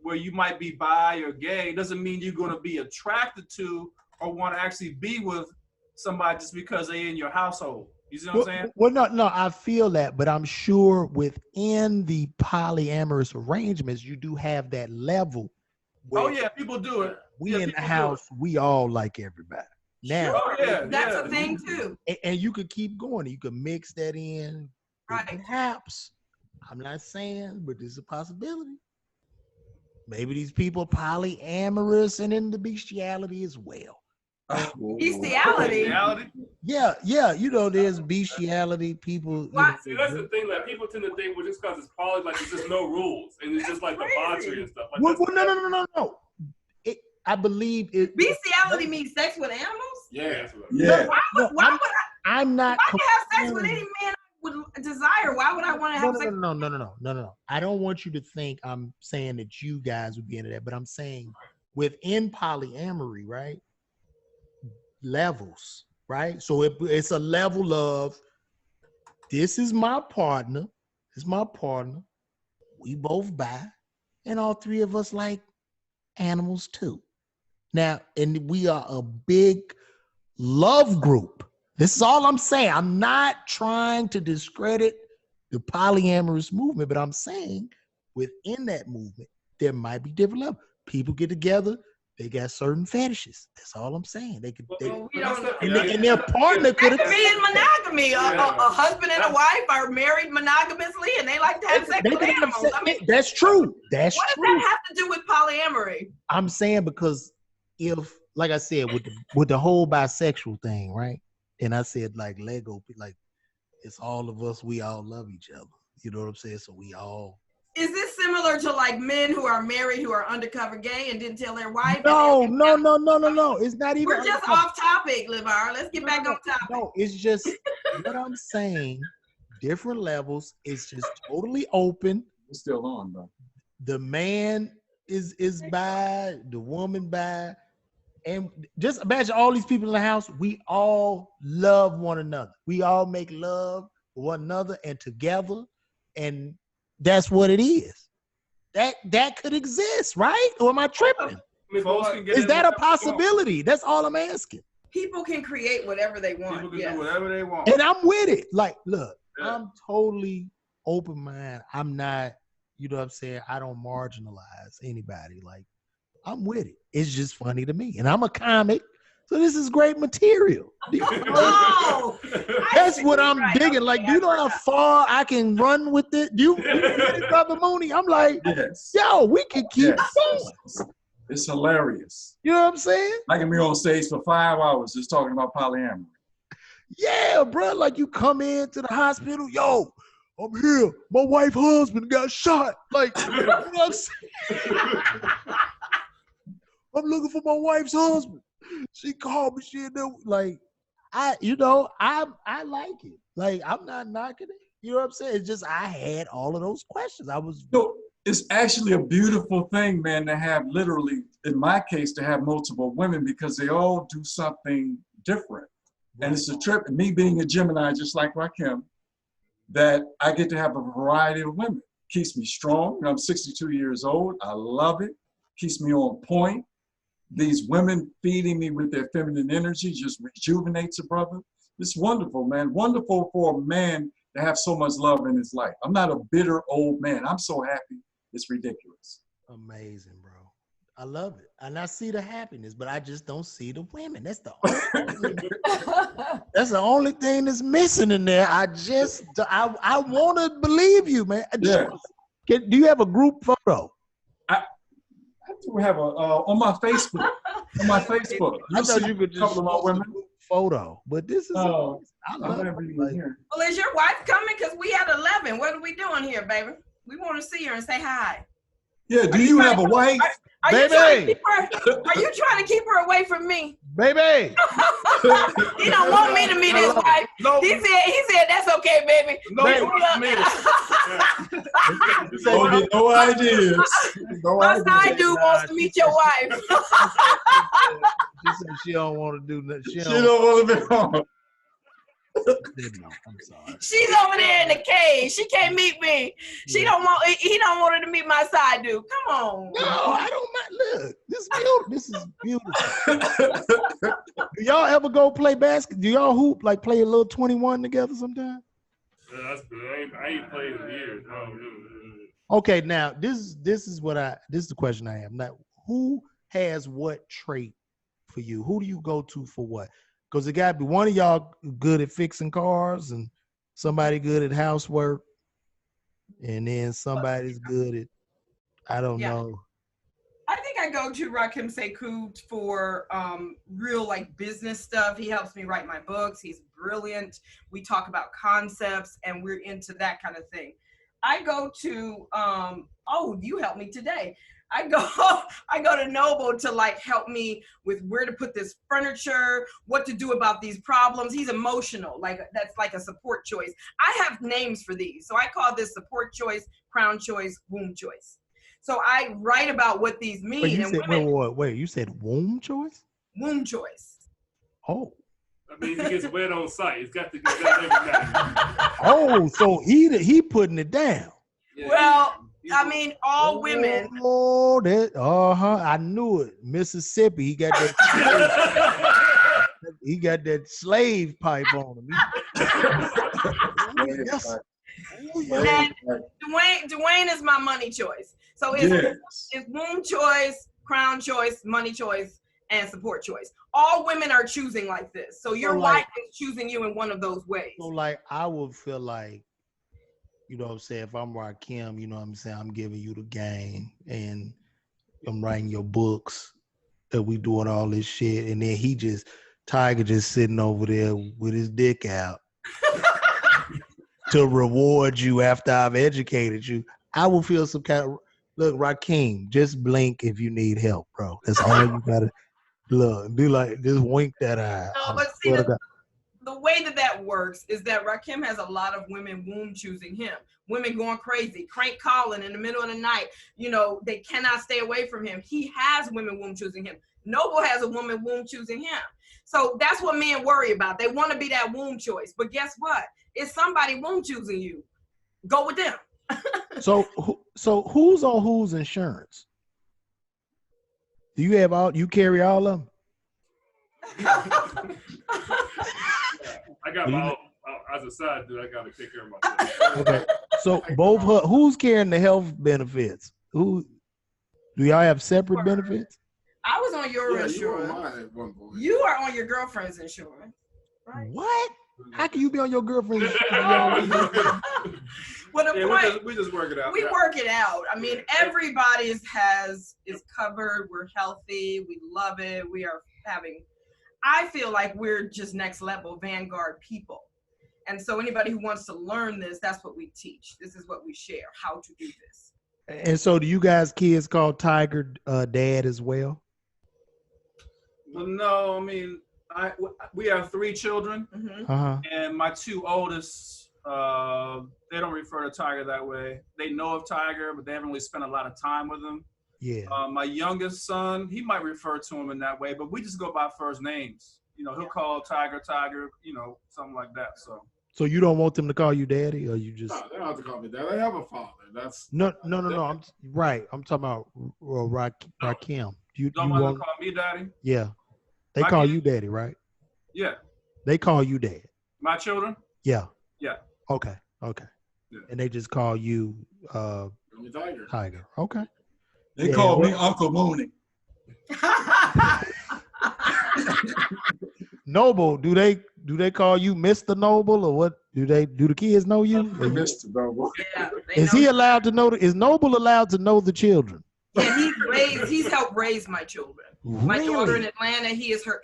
where you might be bi or gay doesn't mean you're going to be attracted to or want to actually be with somebody just because they're in your household. You see what I'm saying? Well, no, I feel that, but I'm sure within the polyamorous arrangements, you do have that level. Oh where yeah, people do it. We Yeah, in the people do house, we all like everybody. Now, Oh, yeah, That's yeah. a thing too. and you could keep going. You could mix that in. Right. Perhaps, I'm not saying, but there's a possibility. Maybe these people are polyamorous and into bestiality as well. Bestiality. Reality. Yeah, there's bestiality. People, Why- See, that's the thing. Like people tend to think, well, just because it's poly, like it's just no rules, and it's just like debauchery and stuff. Like Well, that's- no. I believe it. Bestiality means sex with animals? Yeah. That's what- Yeah. Why would I'm not. I can have sex with any man I would desire? Why would I want to have sex? No. I don't want you to think I'm saying that you guys would be into that, but I'm saying within polyamory, right? Levels, right? So it's a level of this is my partner, we both bi, and all 3 of us like animals too. Now, and we are a big love group. This is all I'm saying. I'm not trying to discredit the polyamorous movement, but I'm saying within that movement, there might be different levels. People get together, they got certain fetishes. That's all I'm saying. They could, Well, we don't. and their partner could That could be in monogamy. A husband and a wife are married monogamously, and they like to have sex with animals. I mean, that's true. That's what does true. that have to do with polyamory? I'm saying because if, like I said, with the whole bisexual thing, right? And I said like Lego, like it's all of us. We all love each other. You know what I'm saying? So we all. Is this similar to like men who are married who are undercover gay and didn't tell their wife? No. It's not even. We're just off topic, LeVar. Let's get back on topic. No, it's just what I'm saying. Different levels. It's just totally open. It's still on, bro. The man is by, the woman by, and just imagine all these people in the house. We all love one another. We all make love for one another and together, and that's what it is. That could exist, right? Or am I tripping? I mean, Folks but can get Is in that a whatever they want. possibility? That's all I'm asking. People can create whatever they want. People can Yes. do whatever they want. And I'm with it. Like, look, Yeah. I'm totally open minded. I'm not, you know what I'm saying? I don't marginalize anybody. Like, I'm with it. It's just funny to me. And I'm a comic, so this is great material. Oh, That's what I'm Right, digging. okay, Like, do you know how far I can run with it? You Brother Mooney? I'm like, Yes. yo, we can keep Yes. going. It's hilarious. You know what I'm saying? I can be on stage for 5 hours just talking about polyamory. Yeah, bro. Like you come into the hospital, yo, I'm here. My wife's husband got shot. Like, you know what I'm saying? I'm looking for my wife's husband. She called me. She didn't know. Like, I like it. Like, I'm not knocking it. You know what I'm saying? It's just I had all of those questions. I was. No, it's actually a beautiful thing, man, to have literally, in my case, to have multiple women because they all do something different. And it's a trip, me being a Gemini, just like Rakim, that I get to have a variety of women. Keeps me strong. I'm 62 years old. I love it. Keeps me on point. These women feeding me with their feminine energy just rejuvenates a brother. It's wonderful, man. Wonderful for a man to have so much love in his life. I'm not a bitter old man. I'm so happy. It's ridiculous. Amazing, bro. I love it. And I see the happiness, but I just don't see the women. That's the only thing that's missing in there. I want to believe you, man. Yeah. Do you have a group photo? I do have a on my Facebook. On my Facebook. I thought you could just couple of my women. Photo, but this is Oh, I love it. Like, here. Well, is your wife coming? Because we at 11. What are we doing here, baby? We want to see her and say hi. Yeah, do you have a wife? Are you Baby! trying to keep her away from me? baby. He don't want me to meet his wife. No, He said that's okay, baby. no, Baby. Don't get no ideas. No My ideas. side dude wants to meet your wife. She said she don't want to do nothing. She don't want to be on. I'm sorry. She's over there in the cage. She can't meet me. He don't want her to meet my side dude. Come on. No, I don't mind. Look, this is beautiful. Do y'all ever go play basketball? Do y'all hoop, like play a little 21 together sometime? Yeah, that's good. I ain't played in years. Okay, now this is the question I have. Now, who has what trait for you? Who do you go to for what? Because it got to be one of y'all good at fixing cars and somebody good at housework, and then somebody's good at, I don't know. I think I go to Rakim Sekou for real like business stuff. He helps me write my books. He's brilliant. We talk about concepts and we're into that kind of thing. I go to you helped me today. I go to Noble to like help me with where to put this furniture, what to do about these problems. He's emotional, like that's like a support choice. I have names for these. So I call this support choice, crown choice, womb choice. So I write about what these mean. Wait, you said womb choice? Womb choice. Oh. I mean, he gets wet on site. He's got to get that every day. Oh, so he putting it down. Well, I mean, all women. Oh, I knew it. Mississippi, he got that slave pipe on him. Yes. Oh, yeah. And Dwayne is my money choice. So it's womb choice, crown choice, money choice, and support choice. All women are choosing like this. So your wife is choosing you in one of those ways. So like I would feel like, you know what I'm saying, if I'm Rakim, you know what I'm saying, I'm giving you the game and I'm writing your books and we doing all this shit, and then Tiger just sitting over there with his dick out to reward you after I've educated you. I will feel some kind of, look, Rakim, just blink if you need help, bro. That's all you gotta look. Do like, just wink that eye. No, but see, the way that works is that Rakim has a lot of women womb choosing him. Women going crazy, crank calling in the middle of the night. You know, they cannot stay away from him. He has women womb choosing him. Noble has a woman womb choosing him. So that's what men worry about. They want to be that womb choice. But guess what? It's somebody womb choosing you. Go with them. So who's on whose insurance? Do you have you carry all of them? I got my own, as a side dude, I got to take care of myself. Okay. So who's carrying the health benefits? Who do y'all have separate benefits? I was on your Yeah, you were insurance. mine at one point. You are on your girlfriend's insurance, right? What? How can you be on your girlfriend's insurance? Well, the Yeah, point, we just work it out. we Yeah. work it out. I mean, everybody is covered. We're healthy. We love it. We are having, I feel like we're just next level vanguard people. And so anybody who wants to learn this, that's what we teach. This is what we share, how to do this. And so, do you guys kids call Tiger dad as well? Well, no, I mean, we have 3 children, and my 2 oldest, they don't refer to Tiger that way. They know of Tiger, but they haven't really spent a lot of time with him. Yeah. My youngest son, he might refer to him in that way, but we just go by first names. You know, he'll call Tiger, you know, something like that. So you don't want them to call you daddy, or you just? No, they don't have to call me dad. They have a father. That's No. I'm right. I'm talking about Rakim. You don't want want? to call me daddy? Yeah. They call you daddy, right? Yeah. They call you dad. My children? Yeah. Yeah. Okay. Yeah. And they just call you Tiger. Tiger. Okay. They Yeah, call me well- Uncle Mooney. Noble, do they call you Mr. Noble, or what? Do the kids know you? Or you- Mr. Noble. Yeah, they Is know. he allowed to know? Is Noble allowed to know the children? Yeah, he's helped raise my children. My daughter in Really? Atlanta, he is her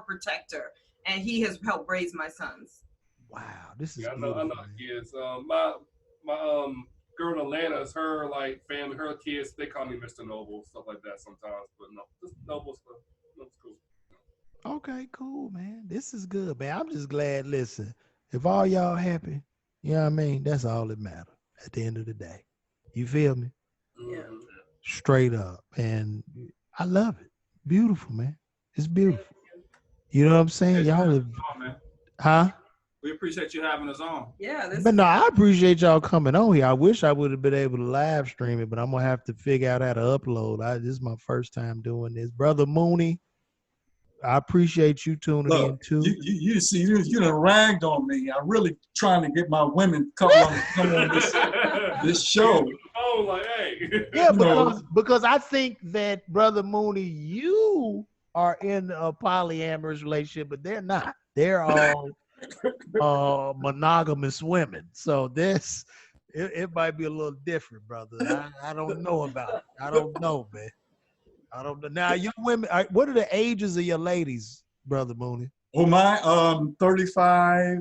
protector, and he has helped raise my sons. Wow, this is Yeah, I know beautiful, the man. kids. My girl in Atlanta is her like family, her kids. They call me Mr. Noble, stuff like that sometimes. But no, just Noble stuff. That's cool. Okay, cool, man. This is good, man. I'm just glad. Listen, if all y'all happy, you know what I mean? That's all that matters at the end of the day. You feel me? Yeah. Straight up. And I love it. Beautiful, man. It's beautiful. You know what I'm saying? Y'all have, Oh, man. huh? We appreciate you having us on. Yeah, this But no, I appreciate y'all coming on here. I wish I would have been able to live stream it, but I'm gonna have to figure out how to upload. This is my first time doing this. Brother Mooney, I appreciate you tuning in Look, too. you see, you done ragged on me. I'm really trying to get my women come on this show. Oh, like, hey. Yeah, No. because I think that Brother Mooney, you are in a polyamorous relationship, but they're not. They're all monogamous women. So it might be a little different, brother. I don't know about it. I don't know, man. I don't know. Now, your women, what are the ages of your ladies, Brother Mooney? Well, my 35,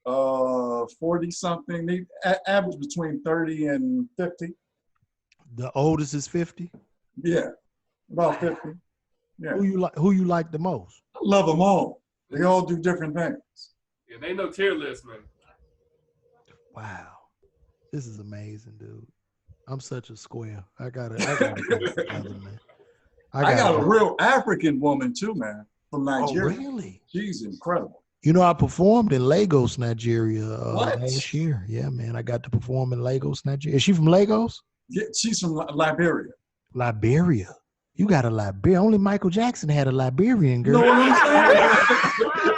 40 something. They average between 30 and 50. The oldest is 50. Yeah, about 50. Yeah, Who you like the most? I love them all. They all do different things. Yeah, they know tier list, man. Wow, this is amazing, dude. I'm such a square. I gotta get it together, man. I got a real African woman too, man, from Oh, Nigeria. really? She's incredible. You know, I performed in Lagos, Nigeria What? last year. Yeah, man, I got to perform in Lagos, Nigeria. Is she from Lagos? Yeah, she's from Liberia. Liberia. You got a Liberia. Only Michael Jackson had a Liberian girl. You know what I'm saying?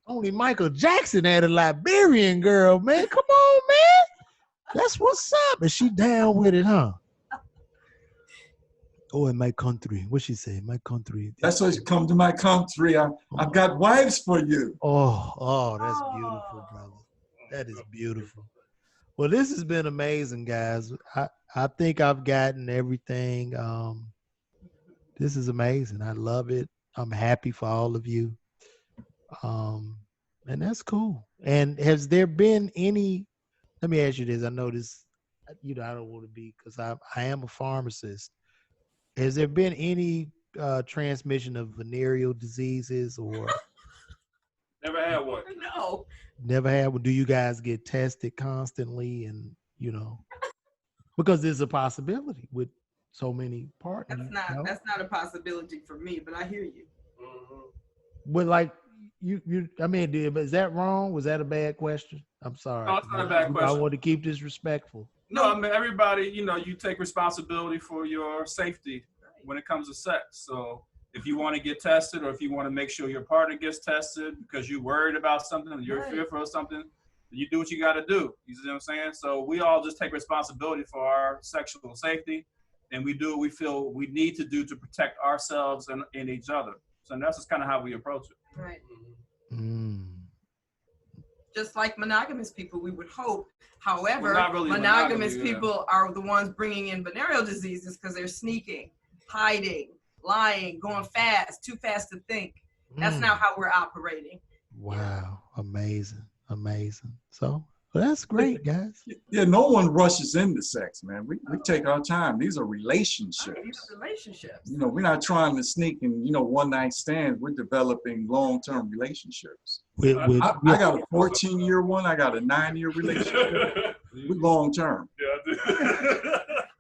Only Michael Jackson had a Liberian girl, man. Come on, man. That's what's up. And she down with it, huh? Oh, in my country. What she say? My country. That's why you come to my country. I've got wives for you. Oh, that's beautiful, brother. That is beautiful. Well, this has been amazing, guys. I think I've gotten everything. This is amazing. I love it. I'm happy for all of you. And that's cool. And has there been any, let me ask you this. I know this, I don't want to be, because I am a pharmacist. Has there been any transmission of venereal diseases or Never had one. No. never had one? Do you guys get tested constantly? And, because there's a possibility with so many partners. That's not a possibility for me, but I hear you. Mhm. But like, I mean, is that wrong? Was that a bad question? I'm sorry. No, it's not a bad I question. want to keep this respectful. No, I mean, everybody, you take responsibility for your safety when it comes to sex. So if you want to get tested, or if you want to make sure your partner gets tested because you're worried about something, or you're Right. fearful of something, you do what you got to do. You see what I'm saying? So we all just take responsibility for our sexual safety, and we do what we feel we need to do to protect ourselves and each other. So that's just kind of how we approach it. Right. Mm. just like monogamous people, we would hope. However, Well, not really monogamous monogamy, yeah. people are the ones bringing in venereal diseases because they're sneaking, hiding, lying, going fast, too fast to think. That's Mm. not how we're operating. Wow, amazing, amazing. So well, that's great, guys. Yeah, no one rushes into sex, man. We take our time. These are These relationships. are relationships. You know, we're not trying to sneak and, you know, one night stands. We're developing long-term relationships. With, I got a 14-year one. I got a 9-year relationship. We're long-term.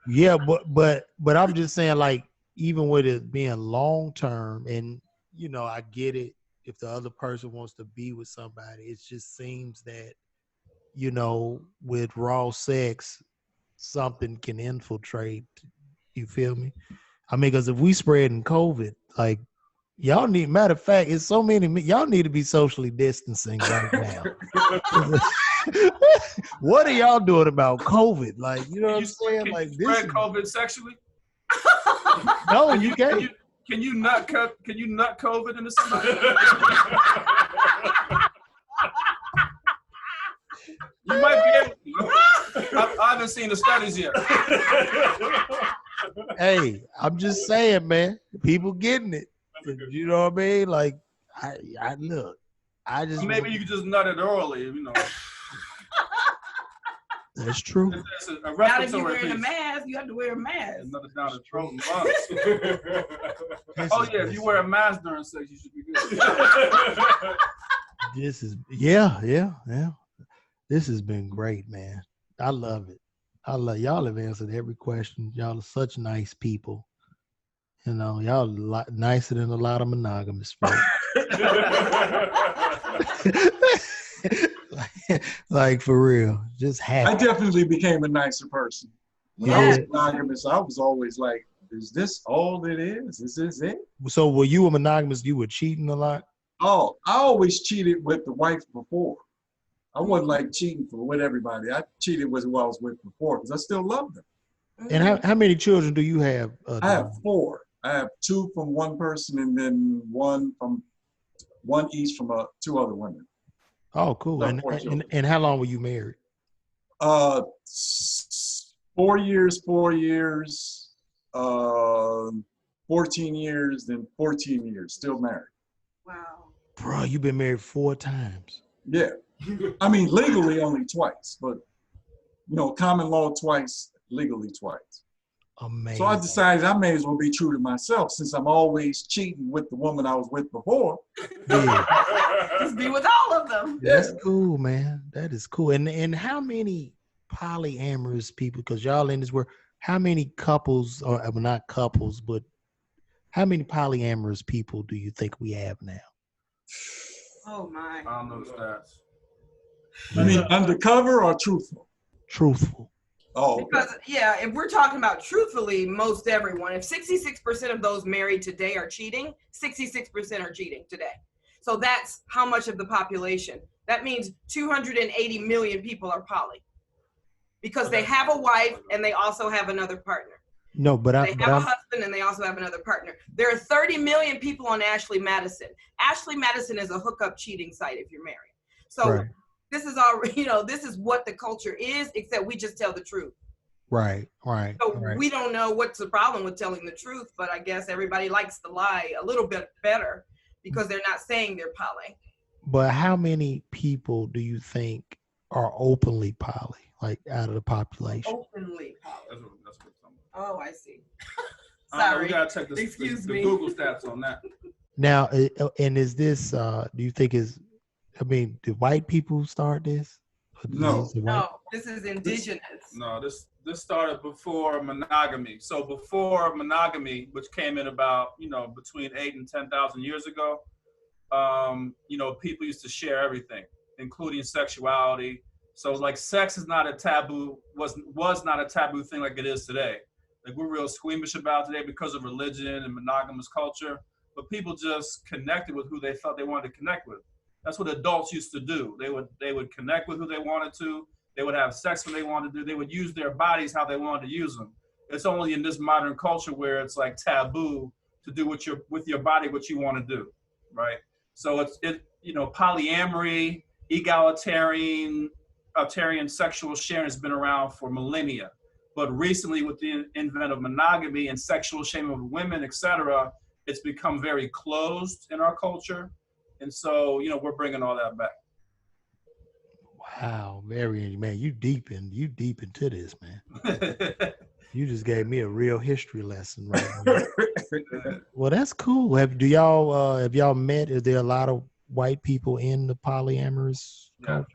yeah, but I'm just saying, like, even with it being long term, and you know, I get it. If the other person wants to be with somebody, it just seems that, you know, with raw sex, something can infiltrate. You feel me? I mean, because if we spreading COVID, like, y'all need, matter of fact, it's so many, y'all need to be socially distancing right now. What are y'all doing about COVID? Like, you know what I'm saying? Can Like, you this spread is, COVID sexually? no, you can't. Can you nut COVID into somebody? You might be able to. I haven't seen the studies yet. Hey, I'm just saying, man, people getting it. You know what I mean? Like, I look, I just Maybe you could just nut it orally, you know. that's true. It's a Not if you're respiratory wearing a piece. mask, you have to wear a mask. Another down the throat and lungs. Oh yeah, if you wear a mask during sex, you should be good. This is yeah. This has been great, man. I love it. I love y'all have answered every question. Y'all are such nice people. You know, y'all a lot nicer than a lot of monogamous folks. like for real, just I happy. definitely became a nicer person. When I was monogamous, I was always like, is this all it is? Is this it? So were you a monogamous? You were cheating a lot? Oh, I always cheated with the wife before. I wasn't like cheating with everybody. I cheated with who I was with before because I still loved them. And how many children do you have? I have 4. I have 2 from one person and then one each from 2 other women. Oh, cool. No, And, 4 children. and how long were you married? 4 years, 4 years, 14 years, then 14 years, still married. Wow. Bro, you've been married 4 times. Yeah. I mean, legally only twice, but, you know, common law twice, legally twice. Amazing. So I decided I may as well be true to myself since I'm always cheating with the woman I was with before. Yeah, Just be with all of them. that's cool, man. That is cool. And how many polyamorous people, because y'all in this world, how many couples, or well, not couples, but how many polyamorous people do you think we have now? Oh my. I don't know the stats. You mean undercover or truthful? Truthful. Oh, okay. Because yeah, if we're talking about truthfully, most everyone, if 66% of those married today are cheating, 66% are cheating today. So that's how much of the population. That means 280 million people are poly because they have a wife and they also have another partner. No, but They have a husband and they also have another partner. There are 30 million people on Ashley Madison. Ashley Madison is a hookup cheating site if you're married. So right, this is all, you know, this is what the culture is, except we just tell the truth. right. So we don't know what's the problem with telling the truth, but I guess everybody likes to lie a little bit better because they're not saying they're poly. But how many people do you think are openly poly, like out of the population? Openly poly. That's what I'm talking about. Oh, I see. We Sorry. gotta check the Excuse the me. Google stats on that. Now, and is this? Do you think I mean, did white people start this? Or No. is it white- No, this is indigenous. No, this started before monogamy. So before monogamy, which came in about, you know, between 8,000 and 10,000 years ago, you know, people used to share everything, including sexuality. So like sex is not a taboo, was not a taboo thing like it is today. Like we're real squeamish about today because of religion and monogamous culture, but people just connected with who they felt they wanted to connect with. That's what adults used to do. They would connect with who they wanted to. They would have sex when they wanted to. They would use their bodies how they wanted to use them. It's only in this modern culture where it's like taboo to do with your body what you want to do, right? So it's you know, polyamory egalitarian sexual sharing has been around for millennia. But recently, with the advent of monogamy and sexual shaming of women, etc., it's become very closed in our culture. And so, we're bringing all that back. Wow, man, you deep into this, man. You just gave me a real history lesson right now. Well, that's cool. Have y'all met? Is there a lot of white people in the polyamorous culture?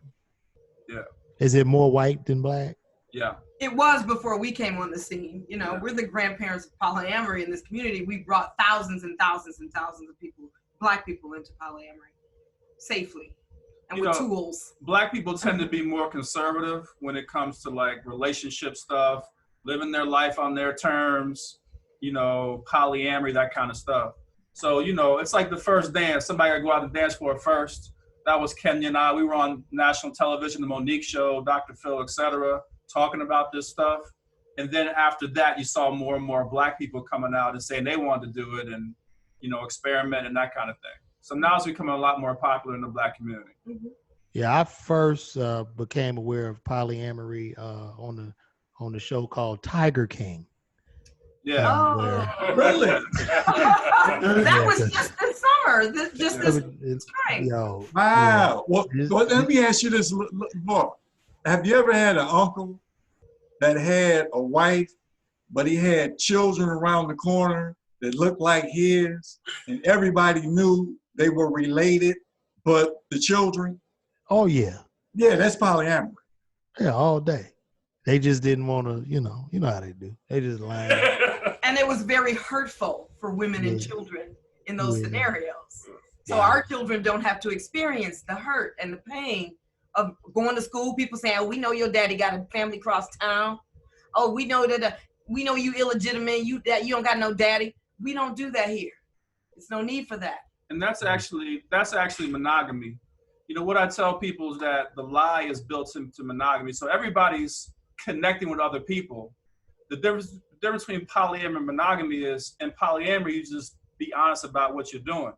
Yeah. Is it more white than black? Yeah. It was before we came on the scene. We're the grandparents of polyamory in this community. We brought thousands and thousands and thousands of people, black people, into polyamory safely and with tools. Black people tend to be more conservative when it comes to like relationship stuff, living their life on their terms, polyamory, that kind of stuff. So, it's like the first dance. Somebody got to go out and dance for it first. That was Kenya and I. We were on national television, the Monique Show, Dr. Phil, etc., talking about this stuff. And then after that, you saw more and more black people coming out and saying they wanted to do it and, experiment and that kind of thing. So now it's becoming a lot more popular in the black community. Mm-hmm. Yeah, I first became aware of polyamory on the show called Tiger King. Yeah. Really? That was just this summer. This spring. Yo. Wow. Yeah. Well, let me ask you this, Laura. Have you ever had an uncle that had a wife, but he had children around the corner that looked like his, and everybody knew they were related, but the children? Oh yeah. Yeah, that's polyamory. Yeah, all day. They just didn't want to, you know how they do. They just lied. And it was very hurtful for women and children in those scenarios. So our children don't have to experience the hurt and the pain of going to school, people saying, "Oh, we know your daddy got a family across town. Oh, we know that we know you illegitimate. You don't got no daddy." We don't do that here. There's no need for that. And that's actually monogamy. What I tell people is that the lie is built into monogamy. So everybody's connecting with other people. The difference between polyamory and monogamy is, in polyamory, you just be honest about what you're doing.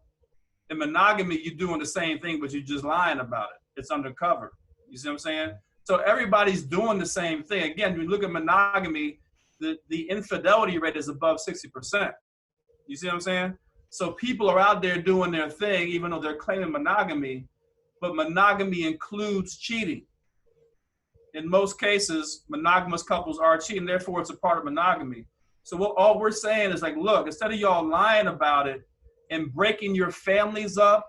In monogamy, you're doing the same thing, but you're just lying about it. It's undercover. You see what I'm saying? So everybody's doing the same thing. Again, when you look at monogamy, the infidelity rate is above 60%. You see what I'm saying? So people are out there doing their thing, even though they're claiming monogamy, but monogamy includes cheating. In most cases, monogamous couples are cheating, therefore it's a part of monogamy. So all we're saying is like, look, instead of y'all lying about it and breaking your families up,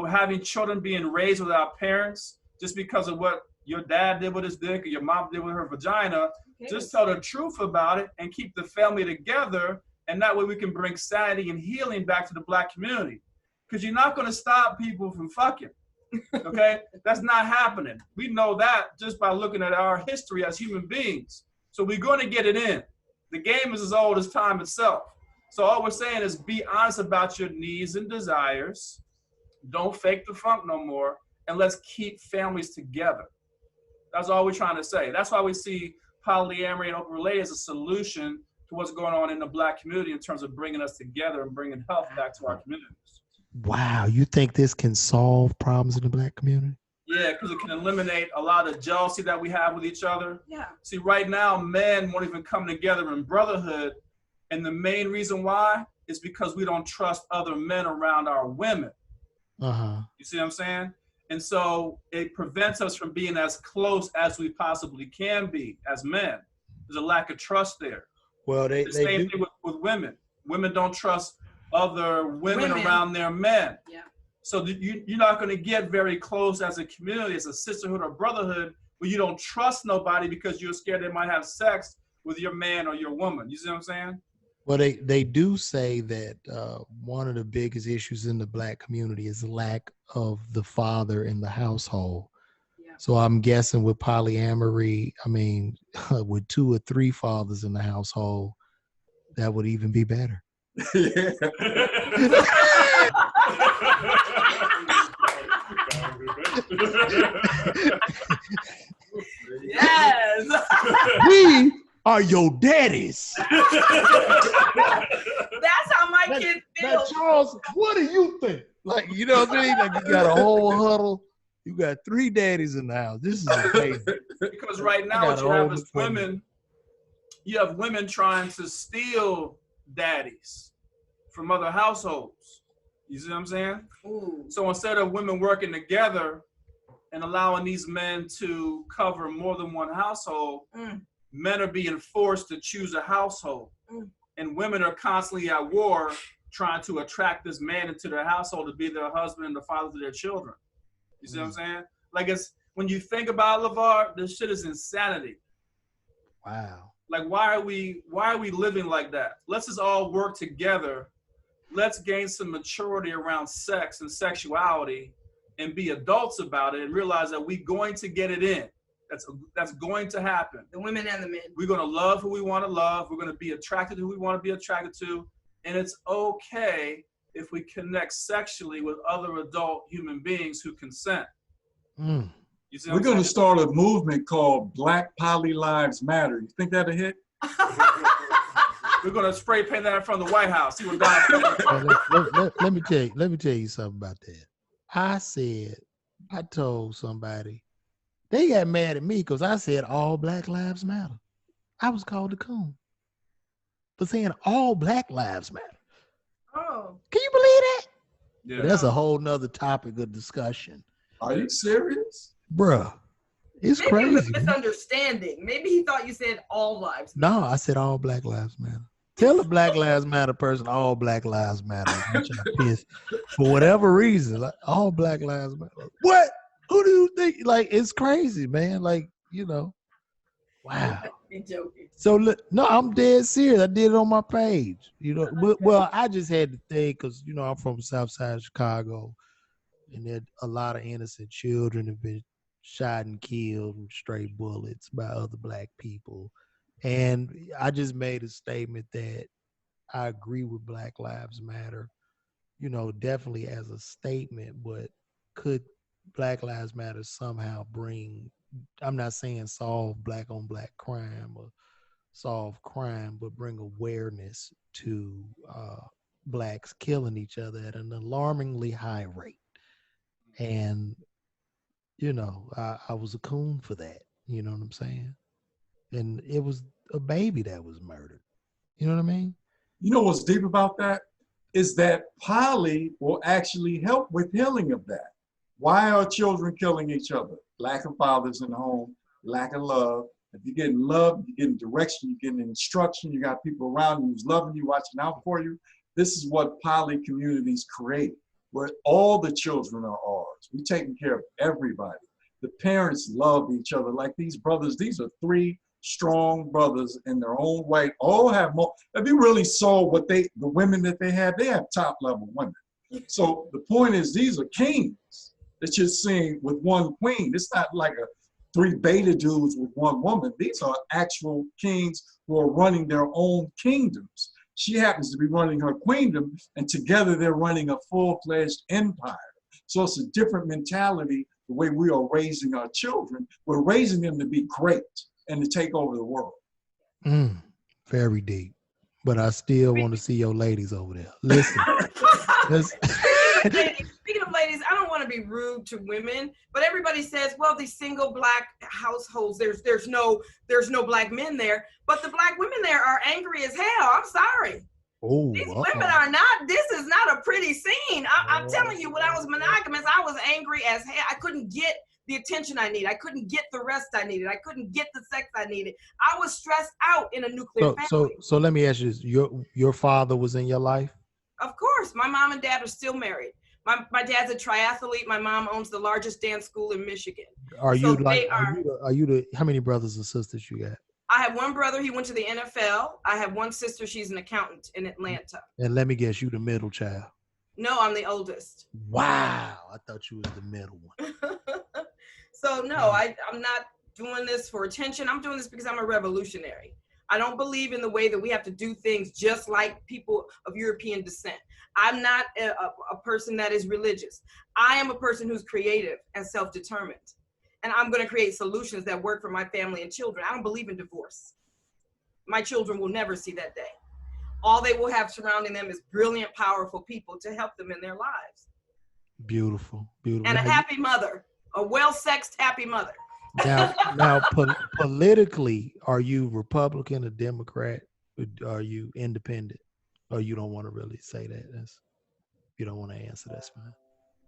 having children being raised without parents just because of what your dad did with his dick or your mom did with her vagina, just tell the truth about it and keep the family together. And that way we can bring sanity and healing back to the black community. Because you're not going to stop people from fucking. Okay? That's not happening. We know that just by looking at our history as human beings. So we're going to get it in. The game is as old as time itself. So all we're saying is be honest about your needs and desires. Don't fake the funk no more. And let's keep families together. That's all we're trying to say. That's why we see polyamory and open relay as a solution to what's going on in the black community in terms of bringing us together and bringing health back to our communities. Wow, you think this can solve problems in the black community? Yeah, because it can eliminate a lot of jealousy that we have with each other. Yeah. See, right now, men won't even come together in brotherhood. And the main reason why is because we don't trust other men around our women. Uh-huh. You see what I'm saying? And so it prevents us from being as close as we possibly can be as men. There's a lack of trust there. Well, The same thing with women. Women don't trust other women around their men. Yeah. So you're not going to get very close as a community, as a sisterhood or brotherhood, where you don't trust nobody because you're scared they might have sex with your man or your woman. You see what I'm saying? Well, they do say that one of the biggest issues in the black community is the lack of the father in the household. Yeah. So I'm guessing with polyamory, I mean, with 2 or 3 fathers in the household, that would even be better. Yeah. Yes. We are your daddies. That's how my kids Now, feel. Charles, what do you think? Like, you know what I mean? Like, you got a whole huddle. You got 3 daddies in the house. This is amazing. Because right I now got what a you whole have new is point. women. You have women trying to steal daddies from other households. You see what I'm saying? Ooh. So instead of women working together and allowing these men to cover more than one household, men are being forced to choose a household. And women are constantly at war trying to attract this man into their household to be their husband and the father to their children. You see what I'm saying? Like, it's when you think about LeVar, this shit is insanity. Wow. Like, why are we living like that? Let's just all work together. Let's gain some maturity around sex and sexuality and be adults about it and realize that we're going to get it in. That's going to happen. The women and the men. We're going to love who we want to love. We're going to be attracted to who we want to be attracted to. And it's okay if we connect sexually with other adult human beings who consent. Mm. You see We're what I'm going to saying? start a movement called Black Poly Lives Matter. You think that'll hit? We're going to spray paint that in front of the White House. See what God Let me tell you something about that. I told somebody, they got mad at me because I said all Black Lives Matter. I was called a coon for saying all Black Lives Matter. Oh. Can you believe that? Yeah. That's a whole nother topic of discussion. Are you serious? Bruh, it's Maybe it was a crazy. misunderstanding. Maybe he thought you said all lives. No, I said all Black Lives Matter. Tell a Black Lives Matter person all Black Lives Matter. I'm pissed. For whatever reason, like all Black Lives Matter. What? Who do you think? Like, it's crazy, man. Like, you know, wow. Be joking. So no, I'm dead serious. I did it on my page. You know, well, I just had to think because you know I'm from South Side of Chicago, and there a lot of innocent children have been shot and killed with stray bullets by other Black people. And I just made a statement that I agree with Black Lives Matter, you know, definitely as a statement, but could Black Lives Matter somehow bring, I'm not saying solve Black on Black crime or solve crime, but bring awareness to Blacks killing each other at an alarmingly high rate. And, you know, I was a coon for that, you know what I'm saying? And it was a baby that was murdered. You know what I mean? You know what's deep about that? Is that poly will actually help with healing of that. Why are children killing each other? Lack of fathers in the home, lack of love. If you're getting love, you're getting direction, you're getting instruction, you got people around you who's loving you, watching out for you. This is what poly communities create, where all the children are ours. We're taking care of everybody. The parents love each other like these brothers. These are 3 strong brothers in their own right. All have more. If you really saw what the women that they have top level women. So the point is, these are kings that you're seeing with one queen. It's not like 3 beta dudes with one woman. These are actual kings who are running their own kingdoms. She happens to be running her queendom, and together they're running a full-fledged empire. So it's a different mentality, the way we are raising our children. We're raising them to be great and to take over the world. Very deep. But I still want to see your ladies over there. Listen. Speaking of ladies, I don't want to be rude to women, but everybody says, well, these single Black households, there's no Black men there, but the Black women there are angry as hell. I'm sorry. Oh, These women are not, this is not a pretty scene. I'm telling you, when I was monogamous, I was angry as hell. I couldn't get the attention I needed. I couldn't get the rest I needed. I couldn't get the sex I needed. I was stressed out in a nuclear family. So let me ask you this. Your father was in your life? Of course. My mom and dad are still married. My dad's a triathlete. My mom owns the largest dance school in Michigan. Are you the how many brothers and sisters you got? I have one brother. He went to the NFL. I have one sister. She's an accountant in Atlanta. And let me guess, you the middle child. No, I'm the oldest. Wow. I thought you was the middle one. So no, I'm not doing this for attention. I'm doing this because I'm a revolutionary. I don't believe in the way that we have to do things just like people of European descent. I'm not a person that is religious. I am a person who's creative and self-determined. And I'm going to create solutions that work for my family and children. I don't believe in divorce. My children will never see that day. All they will have surrounding them is brilliant, powerful people to help them in their lives. Beautiful, beautiful. And a happy mother. a well-sexed, happy mother. Now, politically, are you Republican or Democrat? Are you independent? Or you don't want to really say that? You don't want to answer. That's fine.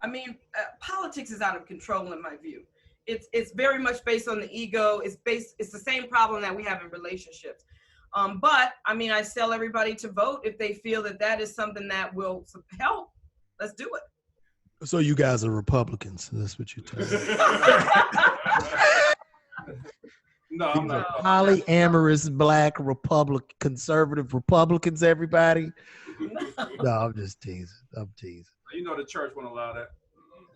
I mean, politics is out of control in my view. It's very much based on the ego. It's the same problem that we have in relationships. But I mean, I tell everybody to vote if they feel that is something that will help. Let's do it. So you guys are Republicans. That's what you're telling me. No, I'm not. Polyamorous black conservative Republicans, everybody. No, I'm just teasing. I'm teasing. You know the church won't allow that.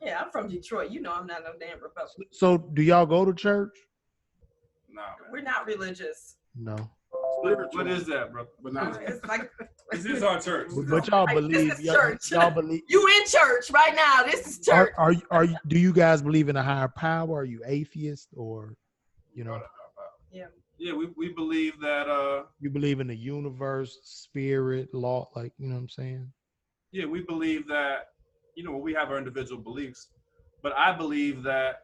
Yeah, I'm from Detroit. You know I'm not no damn Republican. So do y'all go to church? Nah, man. We're not religious. No. What is that, bro? But not It's like This is our church. But y'all Like, believe this is church. y'all believe you in church right now. This is church. are do you guys believe in a higher power? Are you atheist or Yeah, we believe that you believe in the universe, spirit, law, like you know what I'm saying? yeah, we believe that, we have our individual beliefs, but I believe that,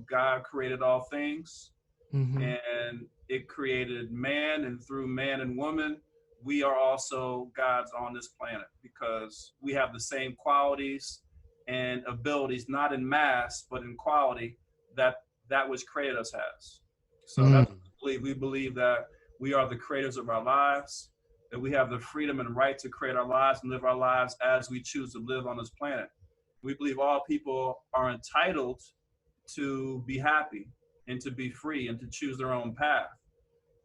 God created all things Mhm. and it created man, and through man and woman, we are also gods on this planet because we have the same qualities and abilities, not in mass, but in quality that which created us has. So that's what we believe. We believe that we are the creators of our lives, that we have the freedom and right to create our lives and live our lives as we choose to live on this planet. We believe all people are entitled to be happy and to be free and to choose their own path.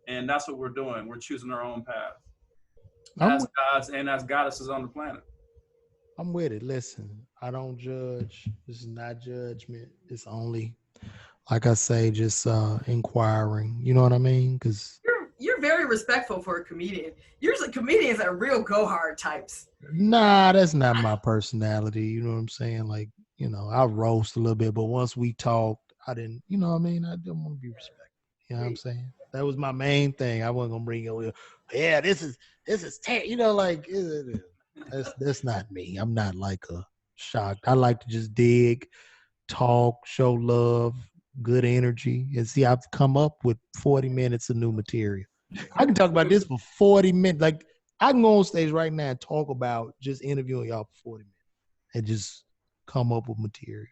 And that's what we're doing. We're choosing our own path as gods and as goddesses on the planet. I'm with it. Listen, I don't judge. This is not judgment. It's only, like I say, just inquiring. You know what I mean? Because You're very respectful for a comedian. Usually comedians are real go hard types. nah, that's not my personality. You know what I'm saying? Like, I roast a little bit, but once we talked, I didn't, you know what I mean? I didn't want to be respectful. You know what I'm saying? That was my main thing. I wasn't gonna bring it. Yeah, this is like that's not me. I'm not like a shocked. I like to just dig, talk, show love, good energy, and see. I've come up with 40 minutes of new material. I can talk about this for 40 minutes. Like I can go on stage right now and talk about just interviewing y'all for 40 minutes and just come up with material.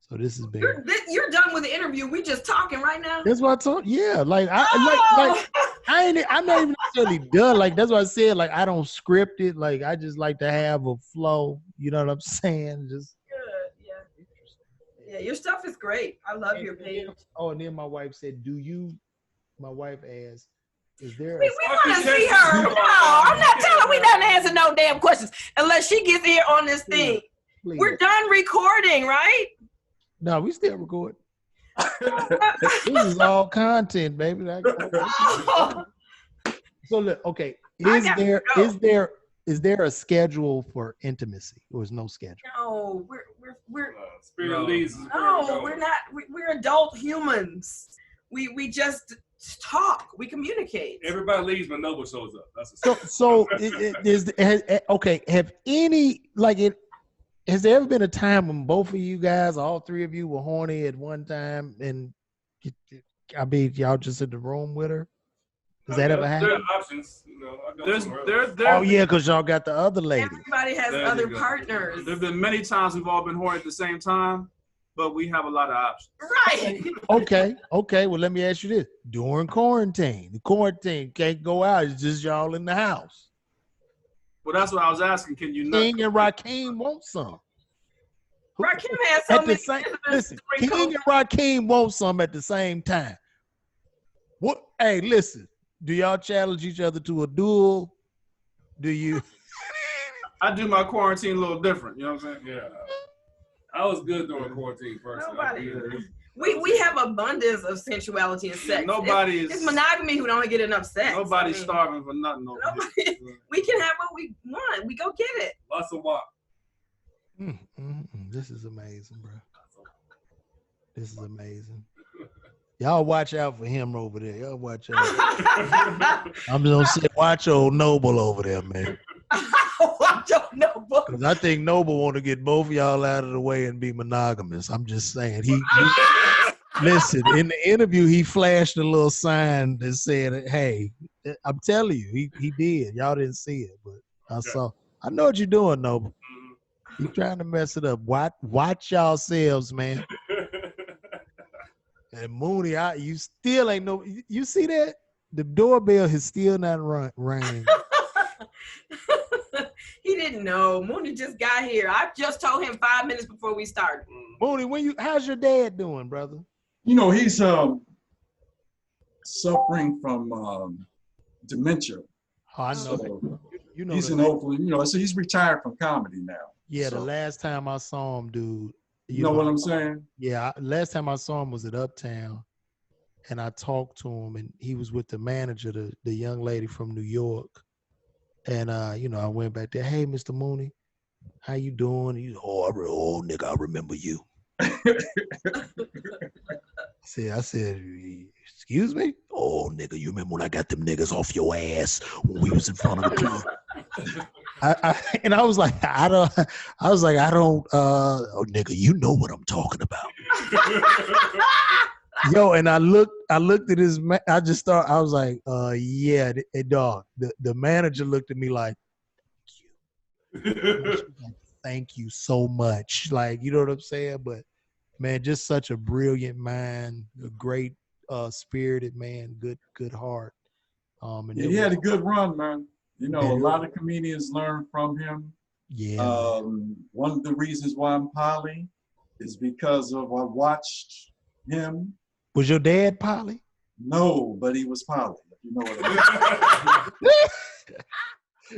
So this has been. You're done with the interview. We just talking right now. That's what I told. Yeah, like I'm not even necessarily done. Like that's what I said. Like I don't script it. Like I just like to have a flow. You know what I'm saying? Just good. Yeah. Yeah, your stuff is great. I love your page. Oh, and then my wife said, my wife asked, is there We want to see her. No, I'm not telling her we not answer no damn questions unless she gets here on this thing. Please. We're done recording, right? No, we still record. This is all content, baby. So look, okay. Is there a schedule for intimacy, or is no schedule? No, we're Spirit leads. no, we're not. We're adult humans. We just talk. We communicate. Everybody leaves, but Noble shows up. That's Has there ever been a time when both of you guys, all three of you, were horny at one time, and y'all just in the room with her? Does that ever happen? There are options, I go somewhere. Oh yeah, because y'all got the other lady. Everybody has There you other go. partners. There've been many times we've all been horny at the same time, but we have a lot of options. Right. Okay. Well, let me ask you this: during quarantine, the quarantine can't go out. It's just y'all in the house. Well, that's what I was asking. Can you not? King and Rakeem want some. Rakim has so At the many. same, listen, King and Rakeem want some at the same time. What? Hey, listen. Do y'all challenge each other to a duel? Do you? I do my quarantine a little different. You know what I'm saying? Yeah. I was good during quarantine first. Nobody. We have abundance of sensuality and sex. It's monogamy who don't get enough sex. Nobody's starving for nothing over here. We can have what we want. We go get it. Lots of walk. This is amazing, bro. This is amazing. Y'all watch out for him over there. Y'all watch out. I'm just gonna say, watch old Noble over there, man. Joe Noble. Because I think Noble want to get both of y'all out of the way and be monogamous. I'm just saying. He listen, in the interview, he flashed a little sign that said, "Hey," I'm telling you, he did. Y'all didn't see it, but I saw. I know what you're doing, Noble. You trying to mess it up. Watch yourselves, man. And Mooney, you still ain't know. You see that? The doorbell has still not rang. He didn't know. Mooney just got here. I just told him 5 minutes before we started. Mooney, how's your dad doing, brother? You know, he's suffering from dementia. Oh, I know. So You know he's in Oakland. You know, so he's retired from comedy now. Yeah, so, the last time I saw him, dude. You know what I'm saying? Yeah, last time I saw him was at Uptown, and I talked to him, and he was with the manager, the young lady from New York. And you know, I went back there. Hey, Mr. Mooney, how you doing? He's nigga, I remember you. I said, excuse me? Oh, nigga, you remember when I got them niggas off your ass when we was in front of the club? I was like, I don't, oh, nigga, you know what I'm talking about. Yo, and I looked at his, I just thought, I was like, yeah, hey, dog. The manager looked at me like, thank you so much. Like, you know what I'm saying? But man, just such a brilliant mind, a great spirited man, good heart. And he had a good run, man. You know, a lot of comedians learn from him. Yeah. One of the reasons why I'm poly is because of I watched him. Was your dad poly? No, but he was poly. You know what I mean?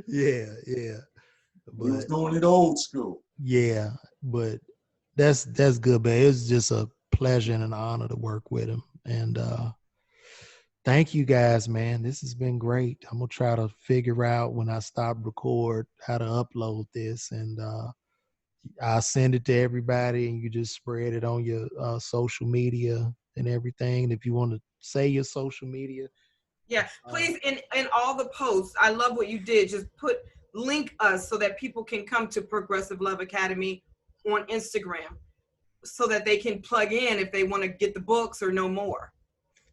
Yeah. But he was doing it old school. Yeah, but that's good, man. It was just a pleasure and an honor to work with him. And thank you guys, man. This has been great. I'm gonna try to figure out when I stop record how to upload this, and I'll send it to everybody, and you just spread it on your social media and everything. And if you want to say your social media, yeah, please in all the posts. I love what you did. Just link us so that people can come to Progressive Love Academy on Instagram, so that they can plug in if they want to get the books or know more.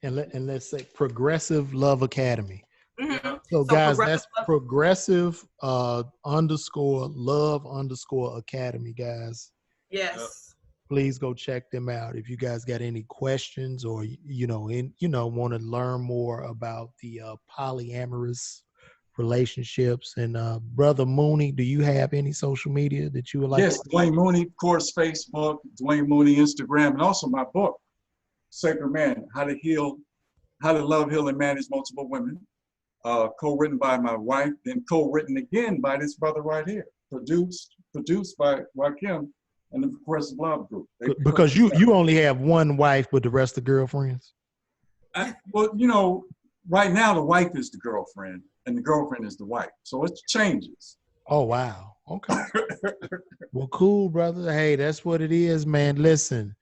And let's say Progressive Love Academy. Mm-hmm. So guys, that's Progressive _Love Academy, guys. Yes. Please go check them out. If you guys got any questions or want to learn more about the polyamorous relationships. And Brother Mooney, do you have any social media that you would like? Yes, Dwayne Mooney, of course, Facebook, Dwayne Mooney, Instagram, and also my book, Sacred Man, How to Love, Heal, and Manage Multiple Women, co-written by my wife, then co-written again by this brother right here, produced by Rakim and the Progressive Love Group. Because you only have one wife, but the rest are girlfriends? Well, you know, right now the wife is the girlfriend and the girlfriend is the wife. So it changes. Oh, wow. Okay. Well, cool, brother. Hey, that's what it is, man. Listen,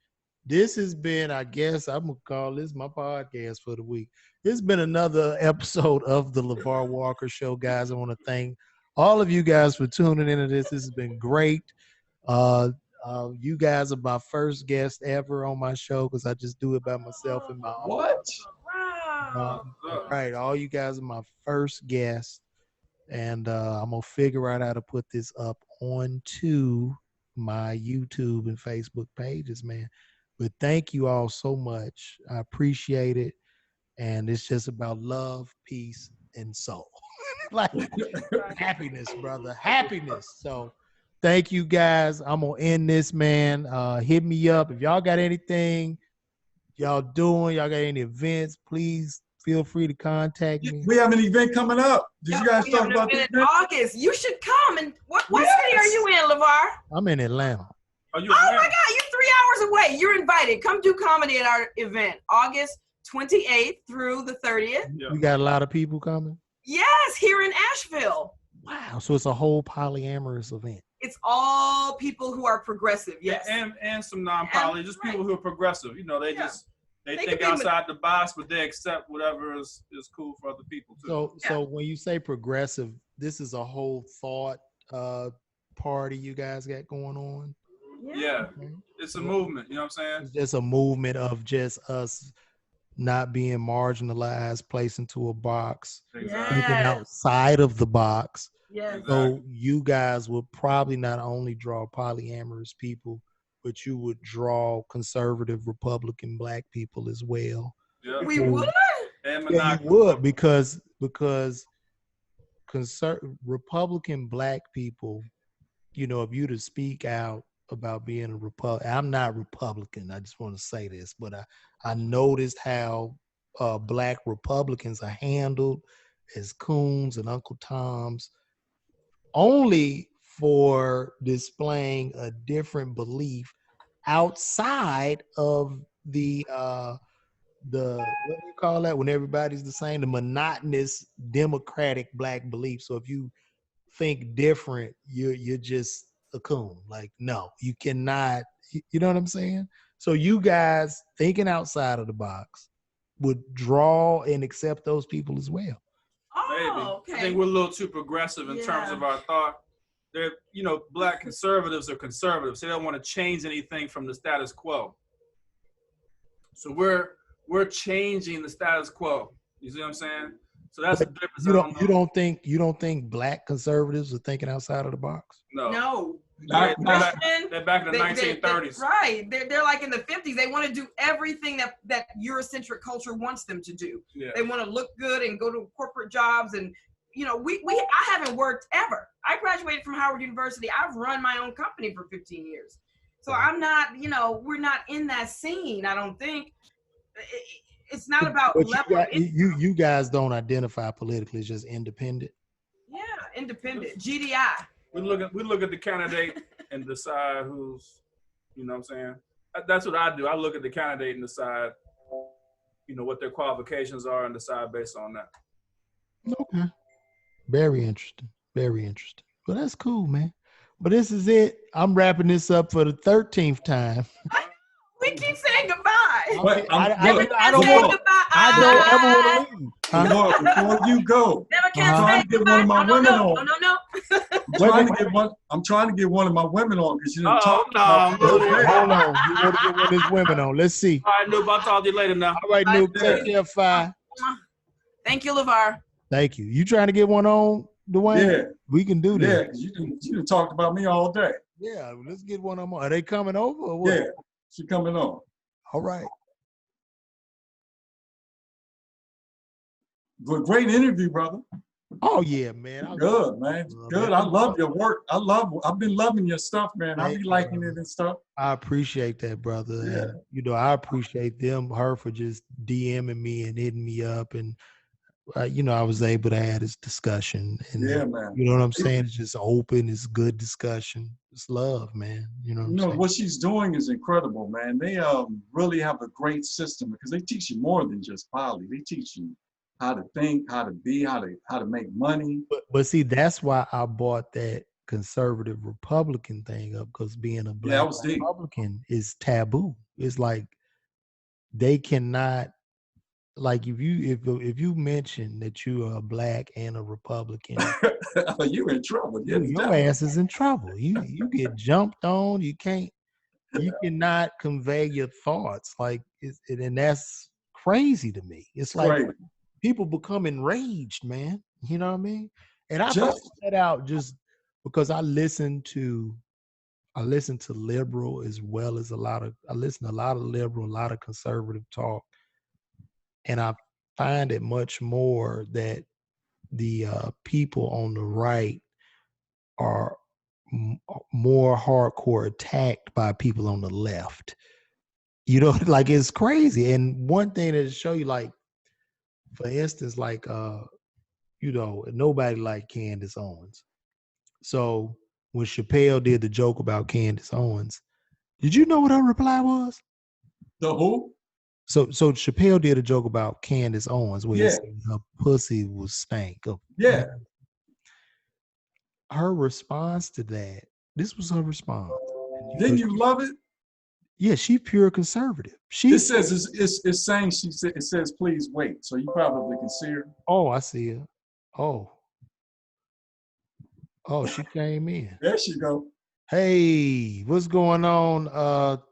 this has been, I guess, I'm going to call this my podcast for the week. This has been another episode of the LeVar Walker Show, guys. I want to thank all of you guys for tuning into this. This has been great. You guys are my first guest ever on my show because I just do it by myself in my own. What? Right. All you guys are my first guest. And I'm going to figure out how to put this up onto my YouTube and Facebook pages, man. But thank you all so much. I appreciate it. And it's just about love, peace, and soul. Like happiness, brother. Happiness. So thank you guys. I'm going to end this, man. Hit me up. If y'all got anything y'all doing, y'all got any events, please feel free to contact me. We have an event coming up. Did you guys talk about this? In August. You should come. And what city are you in, LeVar? I'm in Atlanta. Oh my God, you're 3 hours away. You're invited. Come do comedy at our event, August 28th through the 30th. You got a lot of people coming? Yes, here in Asheville. Wow. So it's a whole polyamorous event. It's all people who are progressive, yes. And some non-poly, just people who are progressive. You know, they think outside the box, but they accept whatever is cool for other people too. So when you say progressive, this is a whole thought party you guys got going on? Yeah, Okay. it's a movement. You know what I'm It's saying? just a movement of just us not being marginalized, placed into a box, Exactly. thinking Yes. outside of the box. Yes. Exactly. So you guys would probably not only draw polyamorous people, but you would draw conservative Republican Black people as well. Yeah. We Who- would. And Yeah, you monogamous. would because Republican Black people, you know, if you to speak out about being a Republican, I'm not Republican. I just want to say this, but I noticed how Black Republicans are handled as coons and Uncle Toms only for displaying a different belief outside of the what do you call that when everybody's the same, the monotonous democratic Black belief. So if you think different, you're just a coon. Like, no, you cannot. You know what I'm saying? So you guys thinking outside of the box would draw and accept those people as well. Maybe. Oh, I okay. think we're a little too progressive in terms Yeah. of our thought. They're, you know, Black conservatives are conservatives. They don't want to change anything from the status quo. So we're changing the status quo. You see what I'm saying? So that's the difference. You I don't know. you don't think Black conservatives are thinking outside of the box? No. No. They're Not- Christian, they're back in the they- 1930s. right. They're like in the 50s. They want to do everything that Eurocentric culture wants them to do. Yeah. They want to look good and go to corporate jobs. And, you know, I haven't worked ever. I graduated from Howard University. I've run my own company for 15 years. So I'm not, you know, we're not in that scene, I don't think. It's not about But level of you guys don't identify politically, it's just independent. Yeah, independent. GDI. We look at the candidate and decide who's, you know what I'm saying? That's what I do. I look at the candidate and decide, you know, what their qualifications are and decide based on that. Okay. Very interesting. Very interesting. Well, that's cool, man. But this is it. I'm wrapping this up for the 13th time. We keep saying goodbye. But I don't Say want. goodbye. I don't ever want to leave. Huh? Before you go, Never can Uh-huh. say Get goodbye. one of my No, women no, on. no, no. I'm trying to get one of my women on because you didn't Oh, talk no, about no, it. Hold on. You want to get one of these women on? Let's see. All right, Noob, I'll talk to you later now. All right, Noob. Take care, Fi. Thank you, LeVar. Thank you. You trying to get one on, Dwayne? Yeah, We can do yeah, that. because you didn't talked about me all day. Yeah. Let's get one on. Are they coming over or what? Yeah, she coming on. All right. Good, great interview, brother. Oh yeah, man. Good, man. Good. I love your work. I've been loving your stuff, man. I Thank be you, liking brother. it and stuff. I appreciate that, brother. Yeah. And, you know, I appreciate her for just DMing me and hitting me up. And, you know, I was able to have this discussion. And, Yeah, man. you know what I'm saying? It's just open. It's good discussion. It's love, man. You know what I'm saying? What she's doing is incredible, man. They really have a great system because they teach you more than just poly. They teach you how to think, how to be, how to make money. But see, that's why I bought that conservative Republican thing up, because being a black that was deep. Republican is taboo. It's like they cannot, like if you mention that you are a black and a Republican, You in trouble. Yeah, your ass is in trouble. You get jumped on. You cannot convey your thoughts. Like and that's crazy to me. It's like crazy. people become enraged, man. You know what I mean? And I Just- brought that out just because I listen to liberal as well as I listen to a lot of liberal, a lot of conservative talk. And I find it much more that the people on the right are more hardcore attacked by people on the left. You know, like it's crazy. And one thing that show you, like, for instance, like you know, nobody liked Candace Owens. So when Chappelle did the joke about Candace Owens, did you know what her reply was? The who? So Chappelle did a joke about Candace Owens where he Yeah. said her pussy was stank. Yeah. Her response to that, this was her response. Didn't you love it? Yeah, she pure conservative. She It says it's saying it says please wait. So you probably can see her. Oh, I see her. Oh. Oh, she came in. There she go. Hey, what's going on,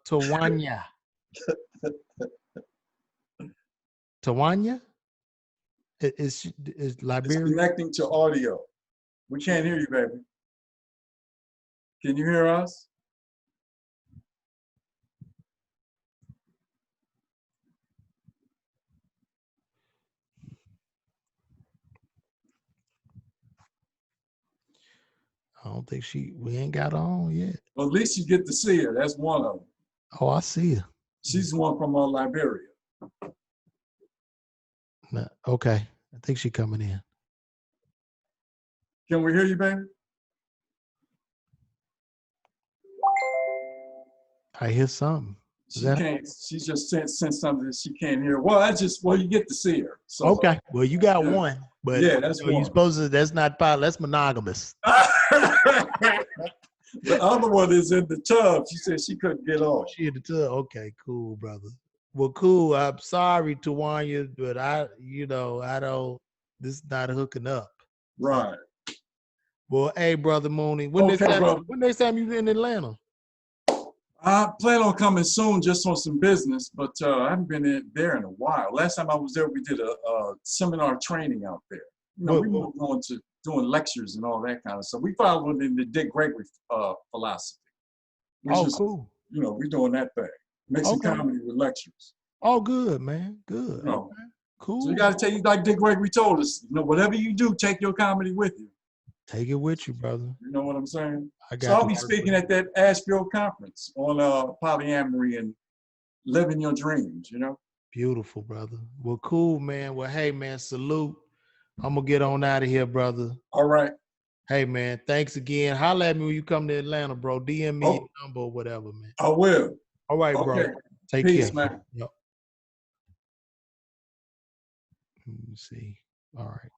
Tawanya? Tawanya? Is It's Liberia? connecting to audio. We can't hear you, baby. Can you hear us? I don't think we ain't got her on yet. Well, at least you get to see her. That's one of them. Oh, I see her. She's the one from Liberia. No, okay, I think she coming in. Can we hear you, baby? I hear something. She can't. She just sent something that she can't hear. Well, you get to see her. So, Okay, well, you got yeah. one, but Yeah, that's you one. supposed to. That's not poly. That's monogamous. The other one is in the tub. She said she couldn't get on. She in the tub. Okay, cool, brother. Well, cool. I'm sorry, Tawanya, but I don't. This is not hooking up. Right. Well, hey, brother Mooney, when Okay, brother. next time you in Atlanta? I plan on coming soon just on some business, but I haven't been there in a while. Last time I was there, we did a seminar training out there. You know, we were going to doing lectures and all that kind of stuff. We followed in the Dick Gregory philosophy. Cool. You know, we're doing that thing. Mixing comedy with lectures. Oh, good, man. Good. You know, okay. Cool. So you got to take, like Dick Gregory told us, you know, whatever you do, take your comedy with you. Take it with you, brother. You know what I'm saying? So I'll be speaking at that Asheville conference on polyamory and living your dreams, you know? Beautiful, brother. Well, cool, man. Well, hey, man, salute. I'm going to get on out of here, brother. All right. Hey, man, thanks again. Holla at me when you come to Atlanta, bro. DM me your number or whatever, man. I will. All right, bro. Take Peace, care. man. Yep. Let me see. All right.